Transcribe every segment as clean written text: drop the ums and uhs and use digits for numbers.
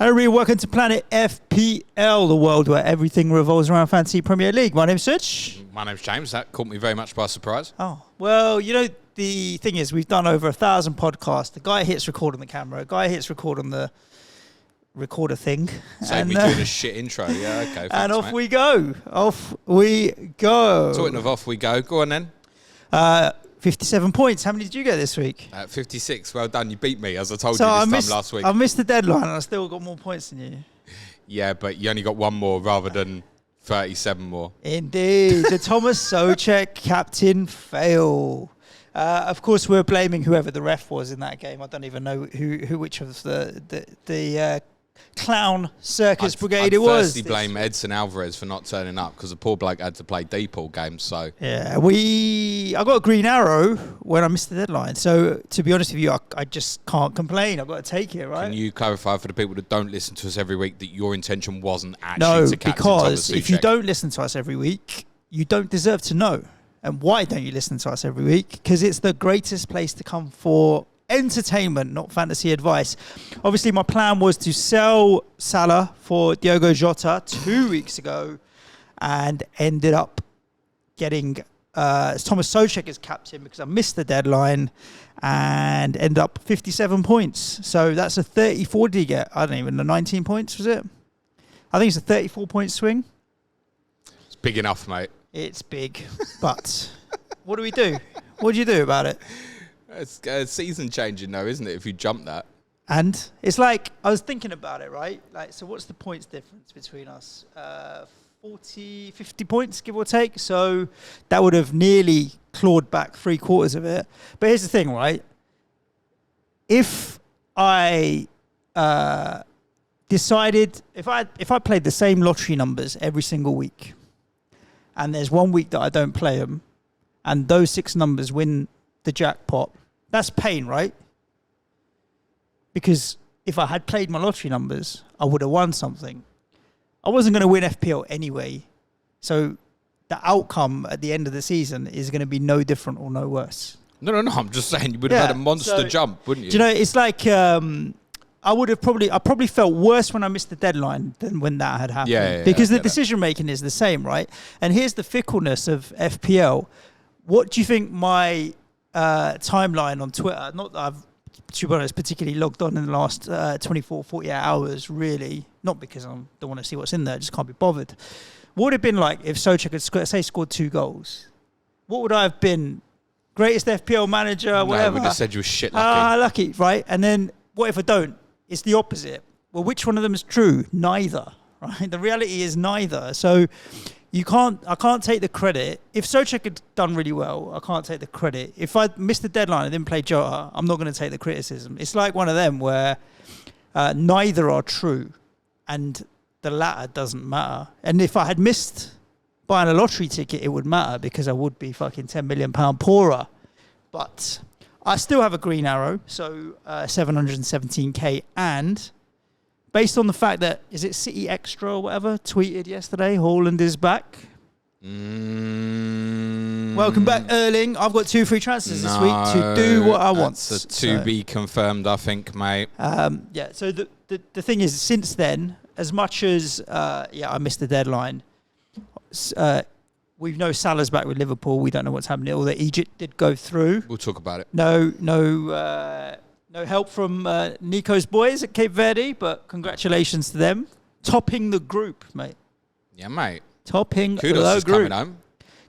Hello, everybody. Welcome to Planet FPL, the world where everything revolves around Fantasy Premier League. My name's Suj. My name's James. That caught me very much by surprise. Oh, well, you know, the thing is, we've done over 1,000 podcasts. The guy hits record on the camera. A guy hits record on the recorder thing. Save me doing a shit intro. Yeah, okay. Thanks, and off mate. we go. Off we go. Talking of off we go. Go on then. 57 points. How many did you get this week? 56. Well done. You beat me, as I told you this time last week. I missed the deadline and I still got more points than you. Yeah, but you only got one more rather than 37 more. Indeed. The Thomas Souček captain fail. Of course, we're blaming whoever the ref was in that game. I don't even know which of the clown circus brigade it was. I'd firstly blame Edson Alvarez for not turning up because the poor bloke had to play deep all game. So yeah, I got a green arrow when I missed the deadline. So to be honest with you, I just can't complain. I've got to take it, right? Can you clarify for the people that don't listen to us every week that your intention wasn't actually to captain because Thomas Souček? If you don't listen to us every week, you don't deserve to know. And why don't you listen to us every week? Because it's the greatest place to come for entertainment, not fantasy advice. Obviously, my plan was to sell Salah for Diogo Jota 2 weeks ago and ended up getting Thomas Souček as captain because I missed the deadline and ended up 57 points. So that's a 34. Did you get? I don't even know, 19 points, was it? I think it's a 34-point swing. It's big enough, mate. It's big, but what do we do? What do you do about it? It's season changing though, isn't it, if you jump that? And it's like, I was thinking about it, right? Like, so what's the points difference between us? 40, 50 points, give or take. So that would have nearly clawed back 3/4 of it. But here's the thing, right? If I decided, if I played the same lottery numbers every single week, and there's 1 week that I don't play them, and those 6 numbers win the jackpot, that's pain, right? Because if I had played my lottery numbers, I would have won something. I wasn't going to win FPL anyway, so the outcome at the end of the season is going to be no different or no worse. No, I'm just saying you would have had a monster jump, wouldn't you? Do you know, it's like I probably felt worse when I missed the deadline than when that had happened. Yeah, because the decision making is the same, right? And here's the fickleness of FPL. What do you think my timeline on Twitter, not that I've, to be honest, particularly logged on in the last 24, 48 hours, really, not because I don't want to see what's in there, I just can't be bothered. What would it have been like if Souček had, scored 2 goals? What would I have been? Greatest FPL manager, whatever? No, I would have said you were shit lucky. Lucky, right? And then what if I don't? It's the opposite. Well, which one of them is true? Neither, right? The reality is neither. So I can't take the credit. If Souček had done really well, I can't take the credit. If I missed the deadline and didn't play Jota, I'm not going to take the criticism. It's like one of them where neither are true and the latter doesn't matter. And if I had missed buying a lottery ticket, it would matter because I would be fucking £10 million poorer. But I still have a green arrow, so 717k, and based on the fact that, is it City Extra or whatever, tweeted yesterday, Haaland is back. Welcome back, Erling. I've got 2 free transfers this week to do what I want. That's to be confirmed, I think, mate. Yeah, so the thing is, since then, as much as, I missed the deadline, we know Salah's back with Liverpool. We don't know what's happening. Although Egypt did go through. We'll talk about it. No help from Nico's boys at Cape Verde, but congratulations to them. Topping the group, mate. Yeah, mate. Topping Kudus the is group. coming home.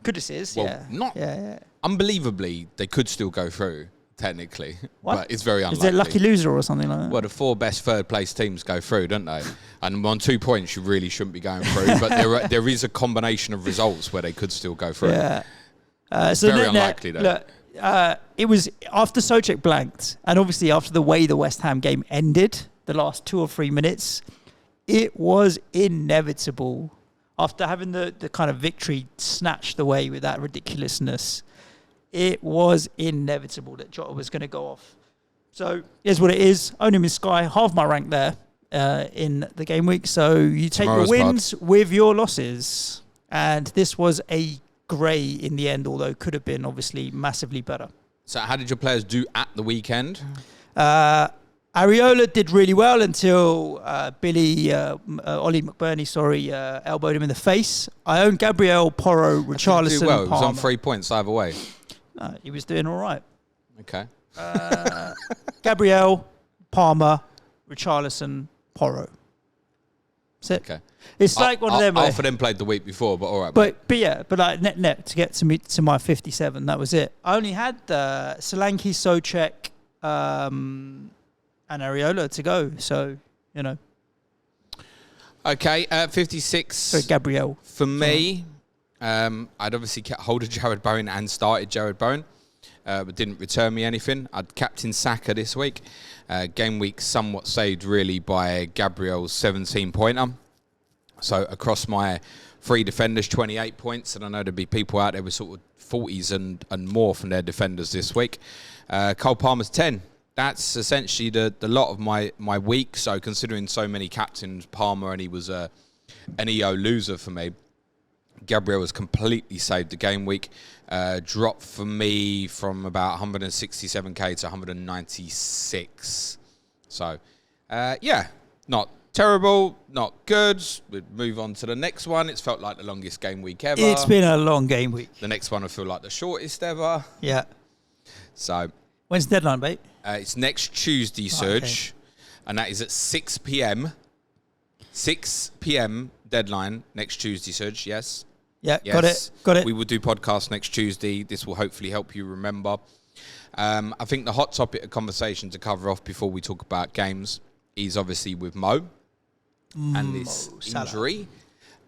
Kudus is, well, yeah. Unbelievably, they could still go through, technically. What? But it's very unlikely. Is it lucky loser or something like that? Well, the 4 best third-place teams go through, don't they? And on 2 points, you really shouldn't be going through. But there is a combination of results where they could still go through. Yeah. So very unlikely, though. Look, it was after Souček blanked, and obviously after the way the West Ham game ended, the last 2 or 3 minutes, it was inevitable. After having the kind of victory snatched away with that ridiculousness, it was inevitable that Jota was going to go off. So here's what it is. Own him in Sky, half my rank there in the game week. So you take Tomorrow's your wins with your losses. And this was a grey in the end, although could have been obviously massively better. So how did your players do at the weekend? Areola did really well until Ollie McBurney, elbowed him in the face. I own Gabriel, Porro, Richarlison, Well, he was Palmer. on 3 points either way. No, he was doing all right. Okay. Gabriel, Palmer, Richarlison, Porro. That's it. Okay. It's like one of them. Half of them played the week before, but all right. But like net to get to my 57, that was it. I only had Solanke, Souček, and Areola to go. So, you know. Okay, 56. So Gabriel. For me, I'd obviously kept hold of Jared Bowen and started Jared Bowen, but didn't return me anything. I'd captain Saka this week. Game week somewhat saved really by Gabriel's 17-pointer. So across my 3 defenders, 28 points, and I know there'd be people out there with sort of 40s and more from their defenders this week. Cole Palmer's 10. That's essentially the lot of my week. So considering so many captains, Palmer, and he was an EO loser for me, Gabriel has completely saved the game week. Dropped for me from about 167k to 196. So, not terrible, not good. We'd move on to the next one. It's felt like the longest game week ever. It's been a long game week. The next one will feel like the shortest ever. Yeah. So, when's the deadline, mate? It's next Tuesday, Suj, and that is at 6 p.m. 6 p.m. deadline next Tuesday, Suj. Yes. Yeah, yes. Got it. We will do podcast next Tuesday. This will hopefully help you remember. I think the hot topic of conversation to cover off before we talk about games is obviously with Mo and this injury.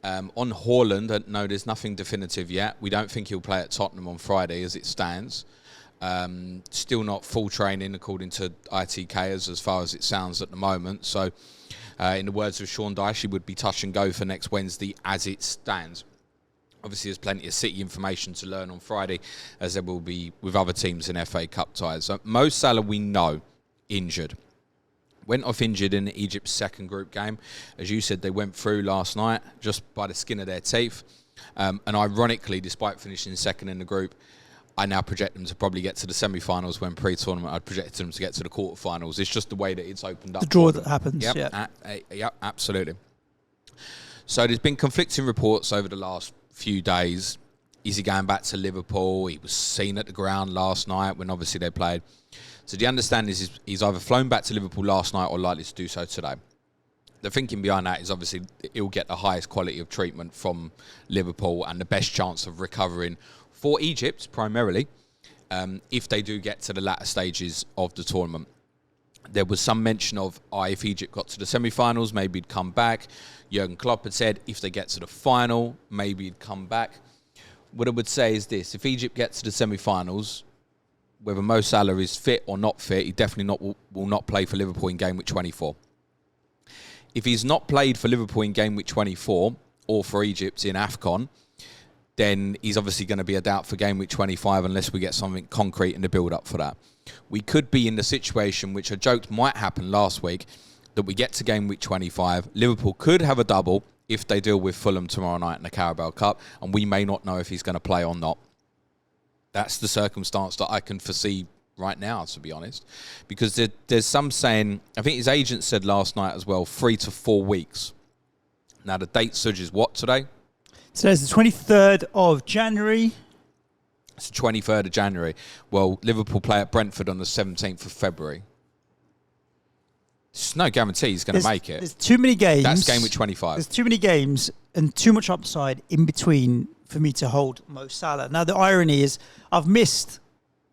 On Haaland, no, there's nothing definitive yet. We don't think he'll play at Tottenham on Friday as it stands. Still not full training according to ITK as far as it sounds at the moment. So, in the words of Sean Dyche, he would be touch and go for next Wednesday as it stands. Obviously, there's plenty of City information to learn on Friday, as there will be with other teams in FA Cup ties. So Mo Salah, we know, injured. Went off injured in Egypt's second group game. As you said, they went through last night just by the skin of their teeth. And ironically, despite finishing second in the group, I now project them to probably get to the semi-finals when pre-tournament I'd projected them to get to the quarter-finals. It's just the way that it's opened up. The draw that happens, Yep, absolutely. So there's been conflicting reports over the last few days. Is he going back to Liverpool? He was seen at the ground last night when obviously they played. So the understanding is he's either flown back to Liverpool last night or likely to do so today. The thinking behind that is obviously he'll get the highest quality of treatment from Liverpool and the best chance of recovering for Egypt primarily if they do get to the latter stages of the tournament. There was some mention of if Egypt got to the semi-finals, maybe he'd come back. Jurgen Klopp had said if they get to the final, maybe he'd come back. What I would say is this: if Egypt gets to the semi-finals, whether Mo Salah is fit or not fit, he definitely will not play for Liverpool in game week 24. If he's not played for Liverpool in game week 24 or for Egypt in AFCON, then he's obviously going to be a doubt for game week 25 unless we get something concrete in the build-up for that. We could be in the situation, which I joked might happen last week, that we get to game week 25. Liverpool could have a double if they deal with Fulham tomorrow night in the Carabao Cup, and we may not know if he's going to play or not. That's the circumstance that I can foresee right now, to be honest. Because there's some saying, I think his agent said last night as well, 3 to 4 weeks. Now, the date, Suj, is what today? Today's the 23rd of January. It's the 23rd of January. Well, Liverpool play at Brentford on the 17th of February. There's no guarantee he's going to make it. There's too many games. That's game week 25. There's too many games and too much upside in between for me to hold Mo Salah. Now, the irony is I've missed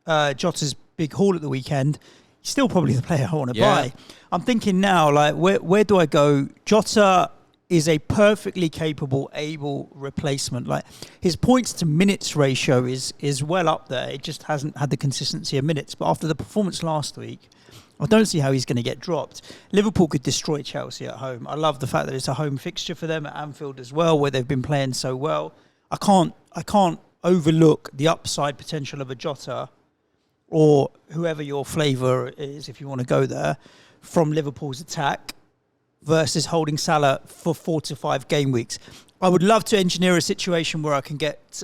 Jota's big haul at the weekend. He's still probably the player I want to buy. I'm thinking now, like, where do I go? Jota is a perfectly capable, able replacement. Like, his points to minutes ratio is well up there. It just hasn't had the consistency of minutes. But after the performance last week, I don't see how he's going to get dropped. Liverpool could destroy Chelsea at home. I love the fact that it's a home fixture for them at Anfield as well, where they've been playing so well. I can't overlook the upside potential of a Jota or whoever your flavour is, if you want to go there, from Liverpool's attack versus holding Salah for 4 to 5 game weeks. I would love to engineer a situation where I can get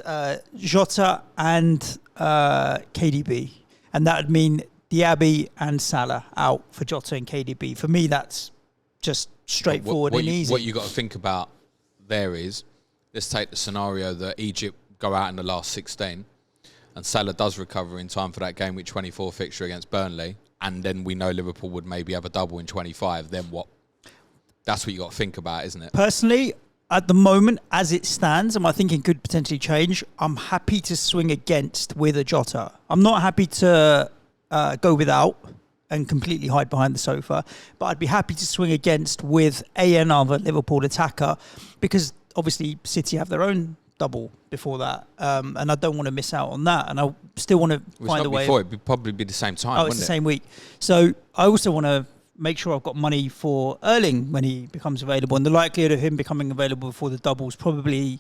Jota and KDB, and that would mean Diaby and Salah out for Jota and KDB. For me, that's just straightforward and easy. What you got to think about there is, let's take the scenario that Egypt go out in the last 16 and Salah does recover in time for that game week 24 fixture against Burnley, and then we know Liverpool would maybe have a double in 25, then what? That's what you got to think about, isn't it? Personally, at the moment, as it stands, and my thinking could potentially change, I'm happy to swing against with a Jota. I'm not happy to go without and completely hide behind the sofa, but I'd be happy to swing against with another Liverpool attacker, because obviously City have their own double before that, and I don't want to miss out on that, and I still want to find a way. Before, it'd probably be the same time. It's the same week. So I also want to make sure I've got money for Erling when he becomes available, and the likelihood of him becoming available before the double is probably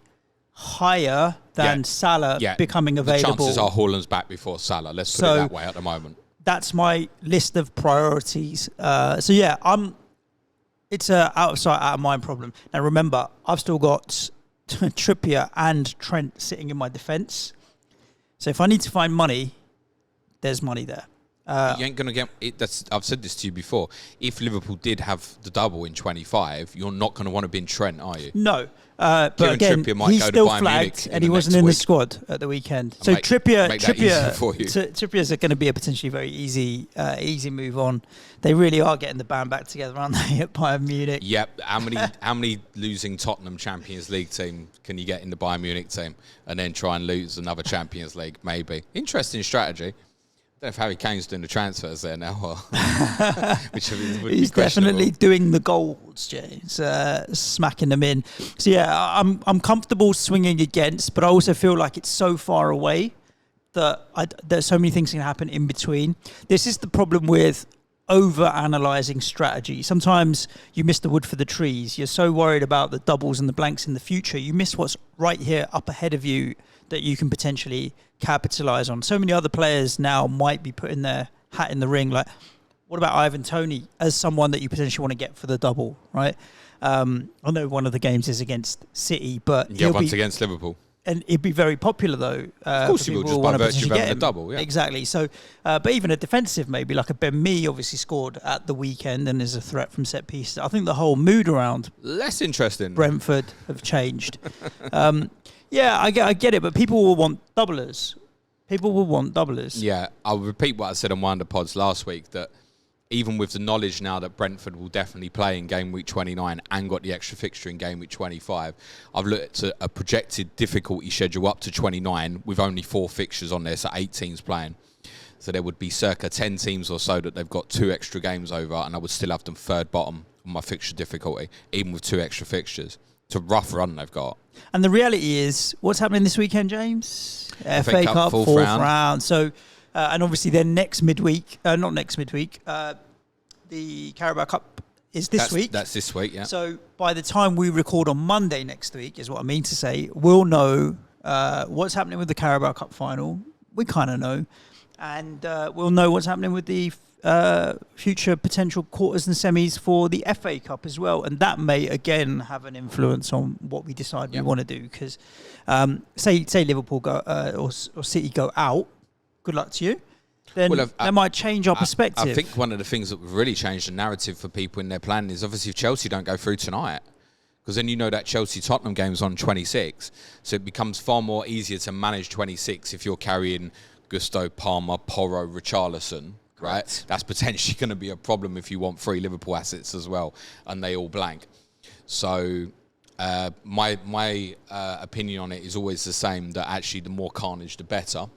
higher than Salah becoming available. The chances are Haaland's back before Salah. Let's put it that way at the moment. That's my list of priorities. It's a out of sight, out of mind problem. Now remember, I've still got Trippier and Trent sitting in my defence. So if I need to find money, there's money there. You ain't going to get it. I've said this to you before. If Liverpool did have the double in 25, you're not going to want to bin Trent, are you? No. But again, he's still flagged and he wasn't in the squad at the weekend. So Trippier's going to be a potentially very easy move on. They really are getting the band back together, aren't they, at Bayern Munich? Yep. How many losing Tottenham Champions League team can you get in the Bayern Munich team and then try and lose another Champions League? Maybe. Interesting strategy. I don't know if Harry Kane's doing the transfers there now, or which he's definitely doing the goals, James, smacking them in. So yeah, I'm comfortable swinging against, but I also feel like it's so far away that there's so many things can happen in between. This is the problem with over-analysing strategy. Sometimes you miss the wood for the trees. You're so worried about the doubles and the blanks in the future, you miss what's right here up ahead of you that you can potentially capitalise on. So many other players now might be putting their hat in the ring. Like, what about Ivan Toney as someone that you potentially want to get for the double, right? I know one of the games is against City, but the other one's against Liverpool. And it'd be very popular, though. Of course you will, just by virtue of having a double. Yeah. Exactly. So, but even a defensive, maybe, like a Ben Mee obviously scored at the weekend and is a threat from set pieces. I think the whole mood around less interesting Brentford have changed. Yeah, I get it, but people will want doublers. Yeah, I'll repeat what I said on one of the pods last week, that even with the knowledge now that Brentford will definitely play in game week 29 and got the extra fixture in game week 25, I've looked at a projected difficulty schedule up to 29 with only 4 fixtures on there, so 8 teams playing. So there would be circa 10 teams or so that they've got 2 extra games over, and I would still have them third bottom on my fixture difficulty, even with 2 extra fixtures. It's a rough run they've got. And the reality is, what's happening this weekend, James? FA Cup, fourth round. So, and obviously then the Carabao Cup is this week. That's this week, yeah. So by the time we record on Monday next week, is what I mean to say, we'll know what's happening with the Carabao Cup final. We kind of know. And we'll know what's happening with the future potential quarters and semis for the FA Cup as well, and that may again have an influence on what we decide we want to do. Because say Liverpool go or City go out, good luck to you. Then that might change our perspective. I think one of the things that would really change the narrative for people in their planning is obviously if Chelsea don't go through tonight, because then you know that Chelsea-Tottenham game's on 26, so it becomes far more easier to manage 26 if you're carrying Gusto, Palmer, Porro, Richarlison. Right, that's potentially going to be a problem if you want 3 Liverpool assets as well, and they all blank. So my opinion on it is always the same, that actually the more carnage, the better.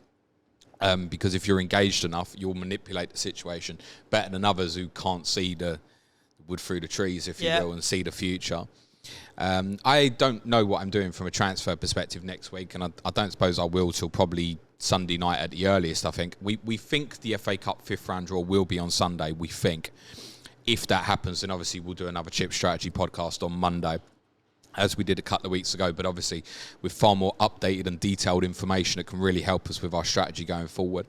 Because if you're engaged enough, you'll manipulate the situation better than others who can't see the wood through the trees, if you will, and see the future. I don't know what I'm doing from a transfer perspective next week, and I don't suppose I will till probably Sunday night at the earliest, I think. We think the FA Cup 5th round draw will be on Sunday, we think. If that happens, then obviously we'll do another chip strategy podcast on Monday, as we did a couple of weeks ago, but obviously with far more updated and detailed information that can really help us with our strategy going forward.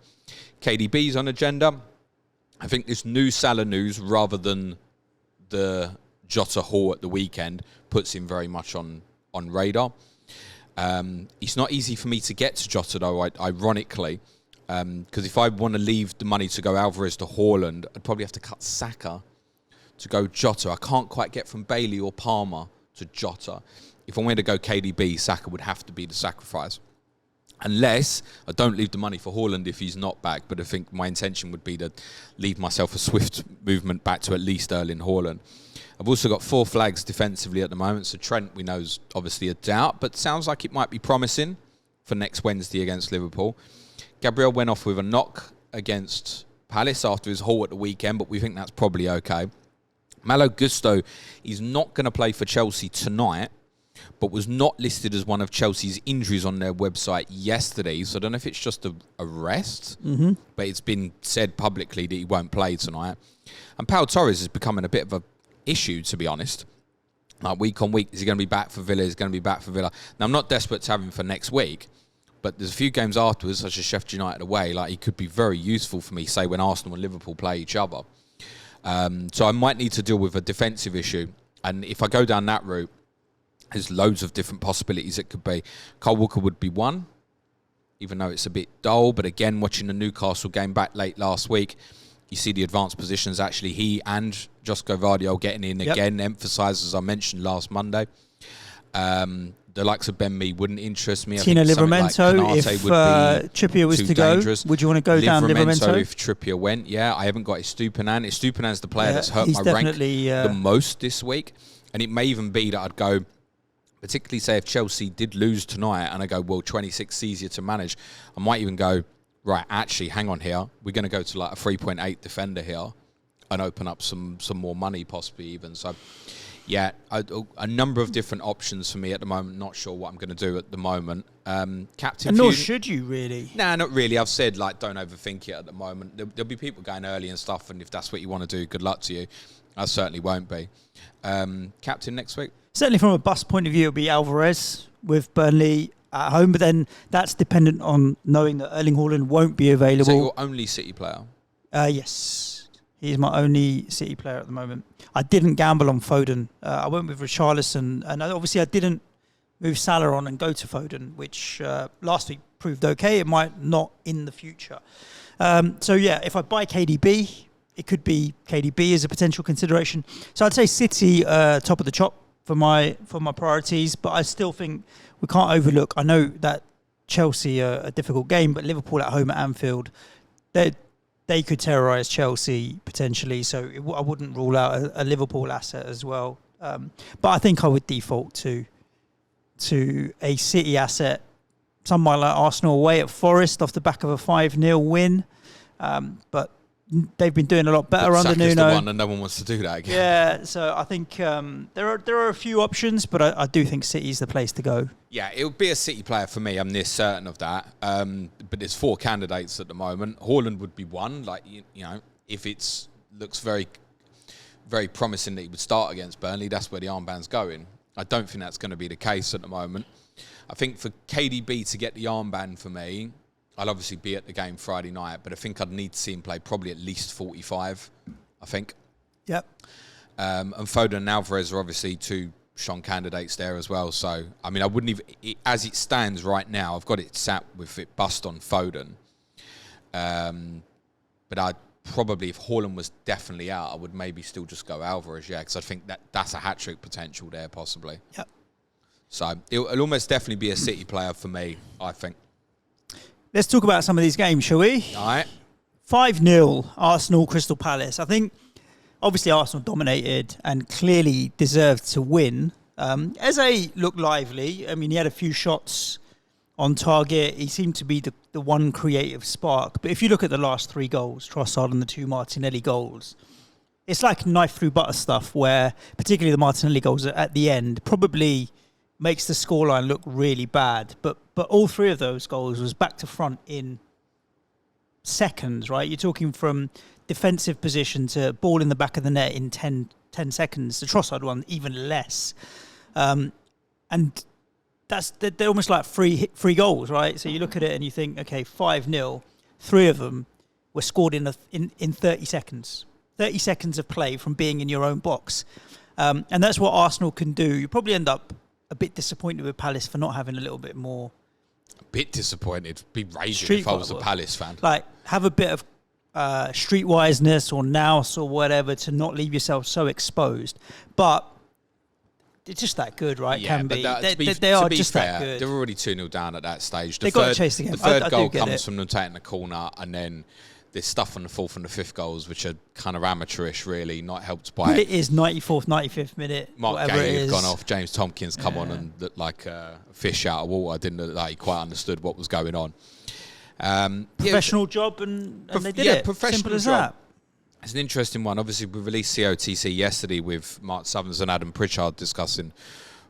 KDB's on agenda. I think this new Salah news, rather than the Jota haul at the weekend, puts him very much on radar. It's not easy for me to get to Jota, though, ironically. Because if I want to leave the money to go Alvarez to Haaland, I'd probably have to cut Saka to go Jota. I can't quite get from Bailey or Palmer to Jota. If I wanted to go KDB, Saka would have to be the sacrifice. Unless I don't leave the money for Haaland if he's not back. But I think my intention would be to leave myself a swift movement back to at least Erling Haaland. I've also got 4 flags defensively at the moment. So Trent, we know, is obviously a doubt, but sounds like it might be promising for next Wednesday against Liverpool. Gabriel went off with a knock against Palace after his haul at the weekend, but we think that's probably okay. Malo Gusto is not going to play for Chelsea tonight, but was not listed as one of Chelsea's injuries on their website yesterday. So I don't know if it's just a rest, but it's been said publicly that he won't play tonight. And Pau Torres is becoming a bit of an issue, to be honest. Like week on week, is he going to be back for Villa? Is he going to be back for Villa? Now, I'm not desperate to have him for next week, but there's a few games afterwards, such as Sheffield United away, like he could be very useful for me, say, when Arsenal and Liverpool play each other. So I might need to deal with a defensive issue. And if I go down that route, there's loads of different possibilities it could be. Kyle Walker would be one, even though it's a bit dull. But again, watching the Newcastle game back late last week, you see the advanced positions. Actually, he and Josko Vardio getting in again, emphasised, as I mentioned last Monday. The likes of Ben Mee wouldn't interest me. Tino Livramento, like if Trippier was to dangerous. Go, would you want to go down Livramento? If Trippier went, yeah. I haven't got Estupinan. Estupinan the player that's hurt my rank the most this week. And it may even be that I'd go, particularly say if Chelsea did lose tonight and I go, well, 26 is easier to manage. I might even go, right, actually, hang on here. We're going to go to like a 3.8 defender here and open up some more money possibly even. So, yeah, a number of different options for me at the moment. Not sure what I'm going to do at the moment. Captain, and nor should you really. Nah, not really. I've said, like, don't overthink it at the moment. There'll be people going early and stuff, and if that's what you want to do, good luck to you. I certainly won't be. Captain next week? Certainly from a bust point of view, it'll be Alvarez with Burnley at home, but then that's dependent on knowing that Erling Haaland won't be available. Is that your only City player? Yes. He's my only City player at the moment. I didn't gamble on Foden. I went with Richarlison, and obviously I didn't move Salah on and go to Foden, which last week proved okay. It might not in the future. So yeah, if I buy KDB, it could be KDB as a potential consideration. So I'd say City top of the chop for my priorities, but I still think we can't overlook. I know that Chelsea are a difficult game, but Liverpool at home at Anfield, they could terrorise Chelsea potentially. So I wouldn't rule out a Liverpool asset as well. But I think I would default to a City asset. Some might like Arsenal away at Forest off the back of a 5-0 win, but they've been doing a lot better under Nuno. The one, and no one wants to do that again. Yeah, so I think there are a few options, but I do think City's the place to go. Yeah, it would be a City player for me. I'm near certain of that. But there's 4 candidates at the moment. Haaland would be one. Like you know, if it looks very, very promising that he would start against Burnley, that's where the armband's going. I don't think that's going to be the case at the moment. I think for KDB to get the armband for me, I'll obviously be at the game Friday night, but I think I'd need to see him play probably at least 45, I think. Yep. And Foden and Alvarez are obviously 2 strong candidates there as well. So, I mean, I wouldn't even... As it stands right now, I've got it sat with it bust on Foden. But I'd probably, if Haaland was definitely out, I would maybe still just go Alvarez, yeah, because I think that's a hat-trick potential there, possibly. Yep. So, it'll almost definitely be a City player for me, I think. Let's talk about some of these games, shall we? All right. 5-0, Arsenal, Crystal Palace. I think, obviously, Arsenal dominated and clearly deserved to win. Eze looked lively. I mean, he had a few shots on target. He seemed to be the one creative spark. But if you look at the last 3 goals, Trossard and the 2 Martinelli goals, it's like knife through butter stuff where, particularly the Martinelli goals at the end, probably makes the scoreline look really bad. But all 3 of those goals was back to front in seconds, right? You're talking from defensive position to ball in the back of the net in 10 seconds. The Trossard one, even less. And they're almost like free goals, right? So you look at it and you think, okay, 5-0, 3 of them were scored in 30 seconds. 30 seconds of play from being in your own box. And that's what Arsenal can do. You probably end up a bit disappointed with Palace for not having a little bit more A bit disappointed. Be raging Street if I was a fighter. Palace fan. Like, have a bit of streetwiseness or nous or whatever to not leave yourself so exposed. But they're just that good, right? Yeah, Can but be. they are to be just fair, that good. They're already 2-0 down at that stage. They've got to chase the game. The third I goal do get comes it. from them taking the corner, and then there's stuff on the fourth and the fifth goals, which are kind of amateurish, really, not helped by But it is 94th, 95th minute, Mark whatever it Gay had is. gone off. James Tompkins come on and looked like a fish out of water. Didn't look like he quite understood what was going on. Professional job, and they did it. Professional Simple as job. that. It's an interesting one. Obviously, we released COTC yesterday with Mark Southerns and Adam Pritchard discussing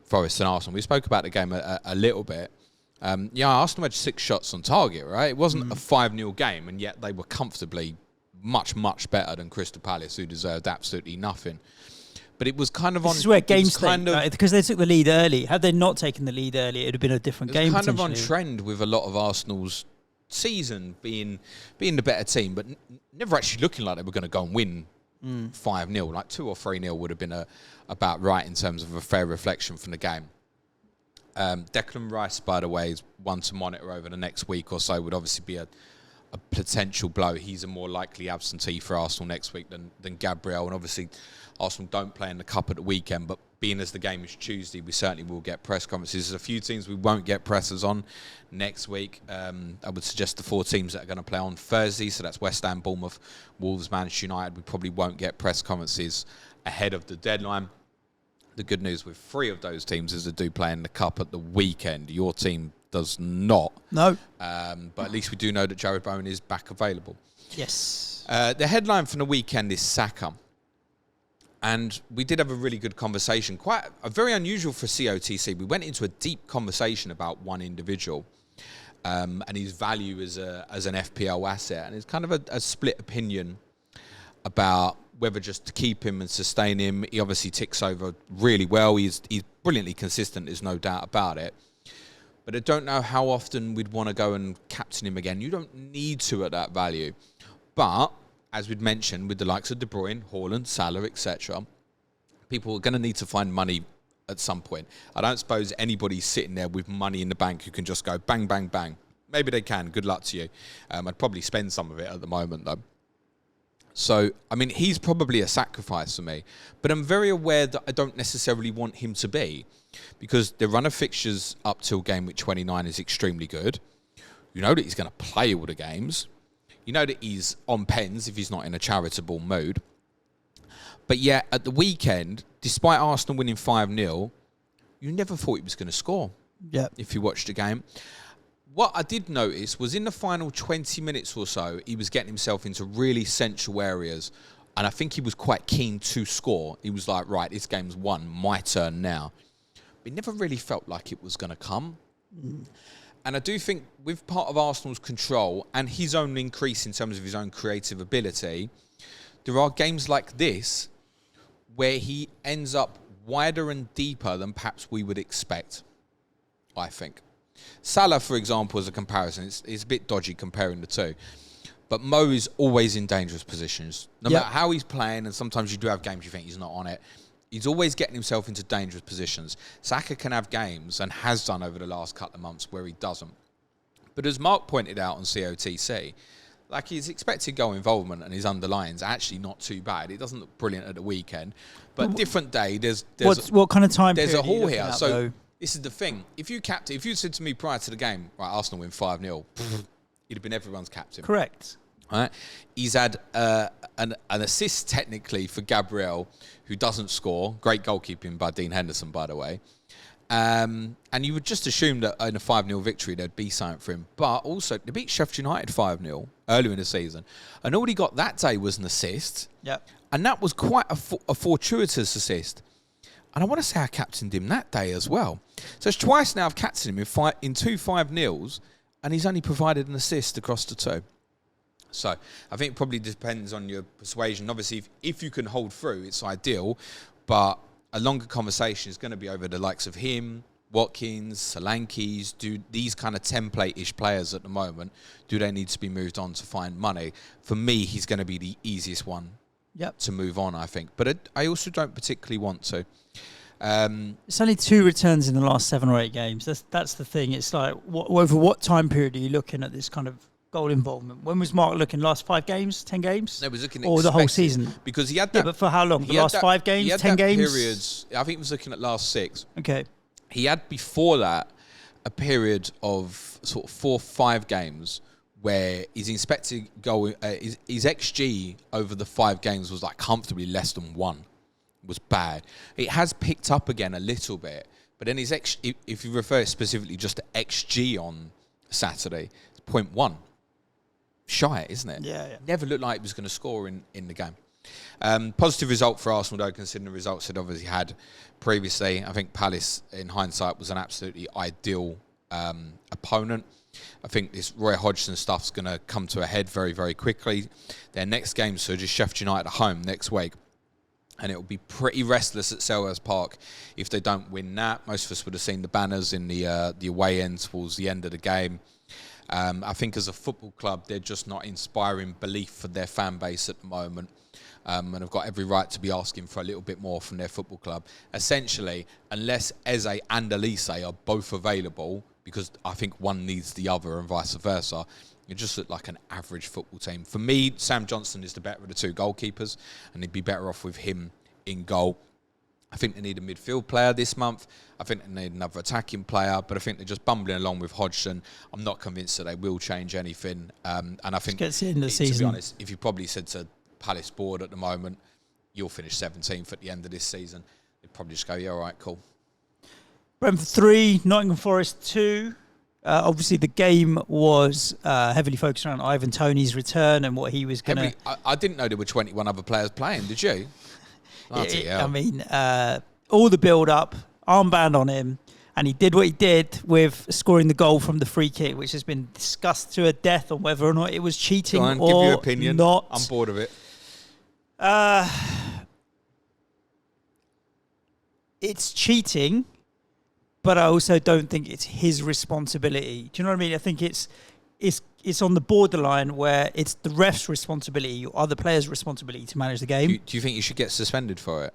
Forest and Arsenal. We spoke about the game a little bit. Arsenal had 6 shots on target, right? It wasn't a 5-0 game, and yet they were comfortably much, much better than Crystal Palace, who deserved absolutely nothing. But it was kind of on... This is where games kind of, right? Because they took the lead early. Had they not taken the lead early, it would have been a different game. It was kind of on potentially. trend with a lot of Arsenal's season being the better team, but never actually looking like they were going to go and win 5-0. Like 2 or 3-0 would have been about right in terms of a fair reflection from the game. Declan Rice, by the way, is one to monitor over the next week or so. Would obviously be a potential blow. He's a more likely absentee for Arsenal next week than Gabriel. And obviously, Arsenal don't play in the Cup at the weekend, but being as the game is Tuesday, we certainly will get press conferences. There's a few teams we won't get pressers on next week. I would suggest the 4 teams that are going to play on Thursday, so that's West Ham, Bournemouth, Wolves, Manchester United. We probably won't get press conferences ahead of the deadline. The good news with 3 of those teams is they do play in the Cup at the weekend. Your team does not. No. But at least we do know that Jared Bowen is back available. Yes. The headline from the weekend is Saka. And we did have a really good conversation, very unusual for COTC. We went into a deep conversation about one individual and his value as an FPL asset. And it's kind of a split opinion about whether just to keep him and sustain him. He obviously ticks over really well. He's brilliantly consistent, there's no doubt about it. But I don't know how often we'd want to go and captain him again. You don't need to at that value. But as we'd mentioned, with the likes of De Bruyne, Haaland, Salah, etc., people are going to need to find money at some point. I don't suppose anybody's sitting there with money in the bank who can just go bang, bang, bang. Maybe they can. Good luck to you. I'd probably spend some of it at the moment, though. So, I mean, he's probably a sacrifice for me. But I'm very aware that I don't necessarily want him to be, because the run of fixtures up till game week 29 is extremely good. You know that he's going to play all the games. You know that he's on pens if he's not in a charitable mood. But yet, at the weekend, despite Arsenal winning 5-0, you never thought he was going to score. Yeah. If you watched the game. What I did notice was in the final 20 minutes or so, he was getting himself into really central areas. And I think he was quite keen to score. He was like, right, this game's won. My turn now. But he never really felt like it was going to come. And I do think with part of Arsenal's control and his own increase in terms of his own creative ability, there are games like this where he ends up wider and deeper than perhaps we would expect, I think. Salah, for example, as a comparison, it's a bit dodgy comparing the two. But Mo is always in dangerous positions. No matter how he's playing, and sometimes you do have games you think he's not on it, he's always getting himself into dangerous positions. Saka can have games, and has done over the last couple of months, where he doesn't. But as Mark pointed out on COTC, like his expected goal involvement and his underlying's actually not too bad. It doesn't look brilliant at the weekend. But different day, there's what kind of time there's period a haul are you here. looking at, So though? this is the thing. If you said to me prior to the game, right, Arsenal win 5-0, he'd have been everyone's captain. Correct. Right? He's had an assist technically for Gabriel, who doesn't score. Great goalkeeping by Dean Henderson, by the way. And you would just assume that in a 5-0 victory, there'd be something for him. But also, they beat Sheffield United 5-0 earlier in the season. And all he got that day was an assist. Yep. And that was quite a fortuitous assist. And I want to say I captained him that day as well. So it's twice now I've captained him in 2 5-0s, and he's only provided an assist across the 2. So I think it probably depends on your persuasion. Obviously, if you can hold through, it's ideal. But a longer conversation is going to be over the likes of him, Watkins, Solankis. Do these kind of template-ish players at the moment, do they need to be moved on to find money? For me, he's going to be the easiest one to move on, I think. But I also don't particularly want to. It's only 2 returns in the last 7 or 8 games. That's the thing. It's like, over what time period are you looking at this kind of goal involvement? When was Mark looking? Last 5 games, 10 games? No, he was looking or the whole season. Because he had that. Yeah, but for how long? The last 5 games, 10 games. Periods. I think he was looking at last 6. Okay. He had before that a period of sort of 4 or 5 games where his expected goal, his XG over the 5 games was like comfortably less than 1. It was bad. It has picked up again a little bit, but then his if you refer specifically just to XG on Saturday, it's 0.1. Shy, isn't it? Yeah. Never looked like he was going to score in the game. Positive result for Arsenal, though, considering the results they'd obviously had previously. I think Palace, in hindsight, was an absolutely ideal opponent. I think this Roy Hodgson stuff's going to come to a head very, very quickly. Their next game, Suj, is Sheffield United at home next week. And it will be pretty restless at Selhurst Park if they don't win that. Most of us would have seen the banners in the away end towards the end of the game. I think as a football club, they're just not inspiring belief for their fan base at the moment. And have got every right to be asking for a little bit more from their football club. Essentially, unless Eze and Elise are both available, because I think one needs the other and vice versa, it just looked like an average football team. For me, Sam Johnson is the better of the 2 goalkeepers, and they'd be better off with him in goal. I think they need a midfield player this month. I think they need another attacking player, but I think they're just bumbling along with Hodgson. I'm not convinced that they will change anything. And I think, gets in the season. To be honest, if you probably said to Palace board at the moment, you'll finish 17th at the end of this season, they'd probably just go, yeah, all right, cool. Brentford 3, Nottingham Forest 2. Obviously, the game was heavily focused around Ivan Toney's return and what he was going to... I didn't know there were 21 other players playing, did you? I mean, all the build-up, armband on him, and he did what he did with scoring the goal from the free kick, which has been discussed to a death on whether or not it was cheating or give your opinion. Not. I'm bored of it. It's cheating, but I also don't think it's his responsibility. Do you know what I mean? I think it's on the borderline where it's the ref's responsibility or other players' responsibility to manage the game. Do you think you should get suspended for it?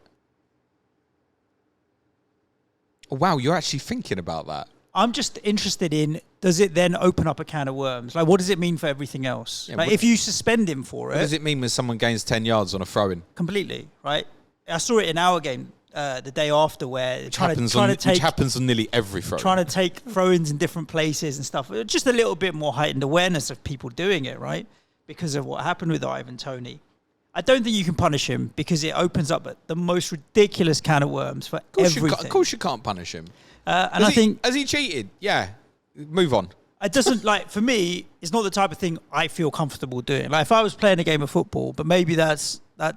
Oh, wow, you're actually thinking about that. I'm just interested in, does it then open up a can of worms? Like, what does it mean for everything else? Yeah, like, if you suspend him for it... What does it mean when someone gains 10 yards on a throw-in? Completely, right? I saw it in our game the day after where... Which happens on nearly every throw-in. Trying to take throw-ins in different places and stuff. Just a little bit more heightened awareness of people doing it, right? Because of what happened with Ivan Toney. I don't think you can punish him because it opens up the most ridiculous can of worms for everything. Of course you can't punish him. And I think... Has he cheated? Yeah. Move on. It doesn't, like, for me, it's not the type of thing I feel comfortable doing. Like, if I was playing a game of football, but maybe that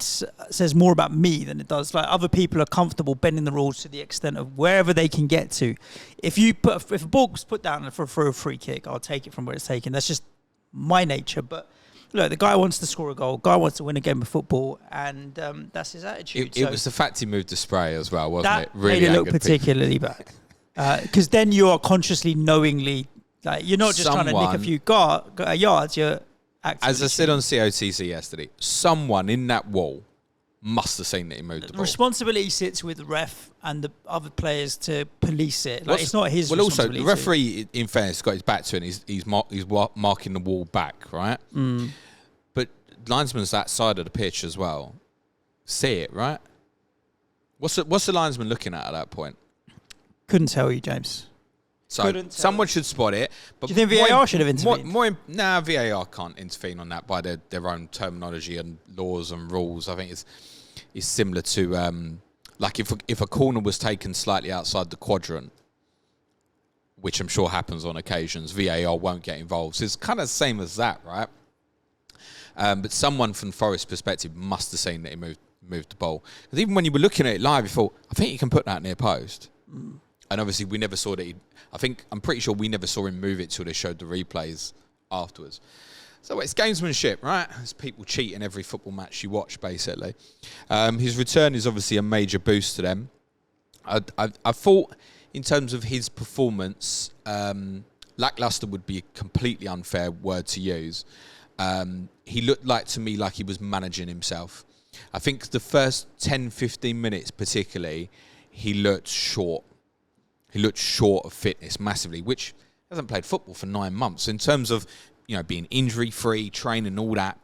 says more about me than it does. Like, other people are comfortable bending the rules to the extent of wherever they can get to. If a ball was put down for a free kick, I'll take it from where it's taken. That's just my nature. But look, the guy wants to score a goal. Guy wants to win a game of football, and that's his attitude. It was the fact he moved the spray as well, wasn't it? Really made it look particularly bad. Because then you are consciously, knowingly, like, you're not just trying to nick a few yards. You're actively. As I said on COTC yesterday, someone in that wall must have seen that he moved the ball. Responsibility sits with the ref and the other players to police it. Like, it's not his responsibility. Also, the referee, in fairness, got his back to it and he's marking the wall back, right? Mm. But linesman's that side of the pitch as well. See it, right? What's the linesman looking at that point? Couldn't tell you, James. So someone should spot it. But do you think VAR should have intervened? VAR can't intervene on that by their own terminology and laws and rules. I think it's similar to like if a corner was taken slightly outside the quadrant, which I'm sure happens on occasions, VAR won't get involved. So it's kind of the same as that, right? But someone from Forest's perspective must have seen that he moved the ball. Because even when you were looking at it live, you thought, I think you can put that near post. Mm. And obviously, we never saw that. I'm pretty sure we never saw him move it till they showed the replays afterwards. So it's gamesmanship, right? It's people cheat in every football match you watch, basically. His return is obviously a major boost to them. I thought, in terms of his performance, lackluster would be a completely unfair word to use. He looked to me like he was managing himself. I think the first 10, 15 minutes particularly, he looked short. He looked short of fitness massively, which hasn't played football for 9 months. In terms of, being injury-free, training, all that,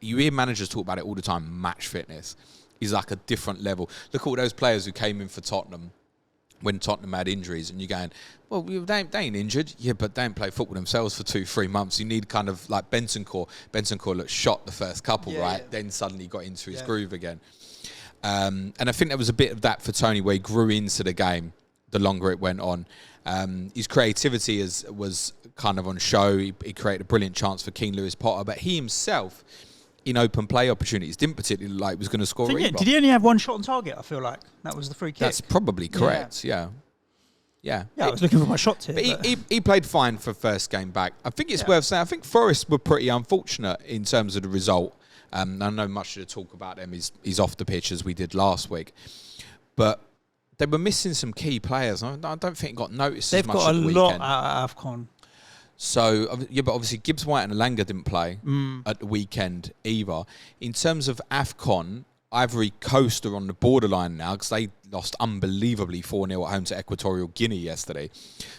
you hear managers talk about it all the time. Match fitness is like a different level. Look at all those players who came in for Tottenham when Tottenham had injuries, and you're going, well, they ain't injured. Yeah, but they ain't play football themselves for 2-3 months. You need kind of like Bentancur. Bentancur looked shot the first couple, right? Yeah. Then suddenly got into his groove again. And I think there was a bit of that for Toney where he grew into the game the longer it went on. His creativity was kind of on show. He created a brilliant chance for Keane Lewis-Potter, but he himself, in open play opportunities, didn't particularly like was going to score either. Did he only have one shot on target? I feel like that was the free kick. That's probably correct. Yeah. I was looking for my shot here. But he played fine for first game back. I think it's worth saying, I think Forest were pretty unfortunate in terms of the result. I know much of the talk about them is off the pitch as we did last week. But they were missing some key players. I don't think it got noticed as much at the weekend. They've got a lot out of AFCON. So, but obviously Gibbs White and Alanga didn't play at the weekend either. In terms of AFCON, Ivory Coast are on the borderline now because they lost unbelievably 4-0 at home to Equatorial Guinea yesterday.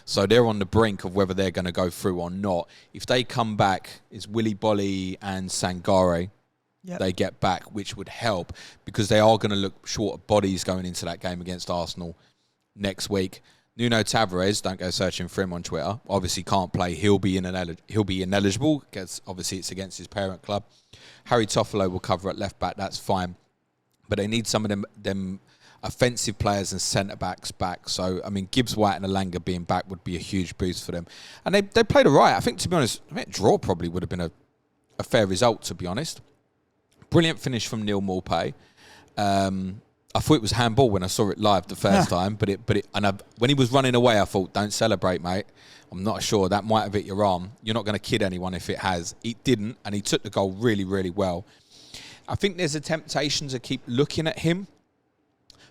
So they're on the brink of whether they're going to go through or not. If they come back, it's Willy Bolly and Sangare. Yep. They get back, which would help because they are going to look short of bodies going into that game against Arsenal next week. Nuno Tavares, don't go searching for him on Twitter, obviously can't play. He'll be ineligible because obviously it's against his parent club. Harry Toffolo will cover at left back, that's fine. But they need some of them offensive players and centre-backs back. So, I mean, Gibbs White and Alanga being back would be a huge boost for them. And they played all right. I think, to be honest, a draw probably would have been a fair result, to be honest. Brilliant finish from Neil Maupay. I thought it was handball when I saw it live the first time, but when he was running away, I thought, don't celebrate, mate. I'm not sure. That might have hit your arm. You're not going to kid anyone if it has. It didn't, and he took the goal really, really well. I think there's a temptation to keep looking at him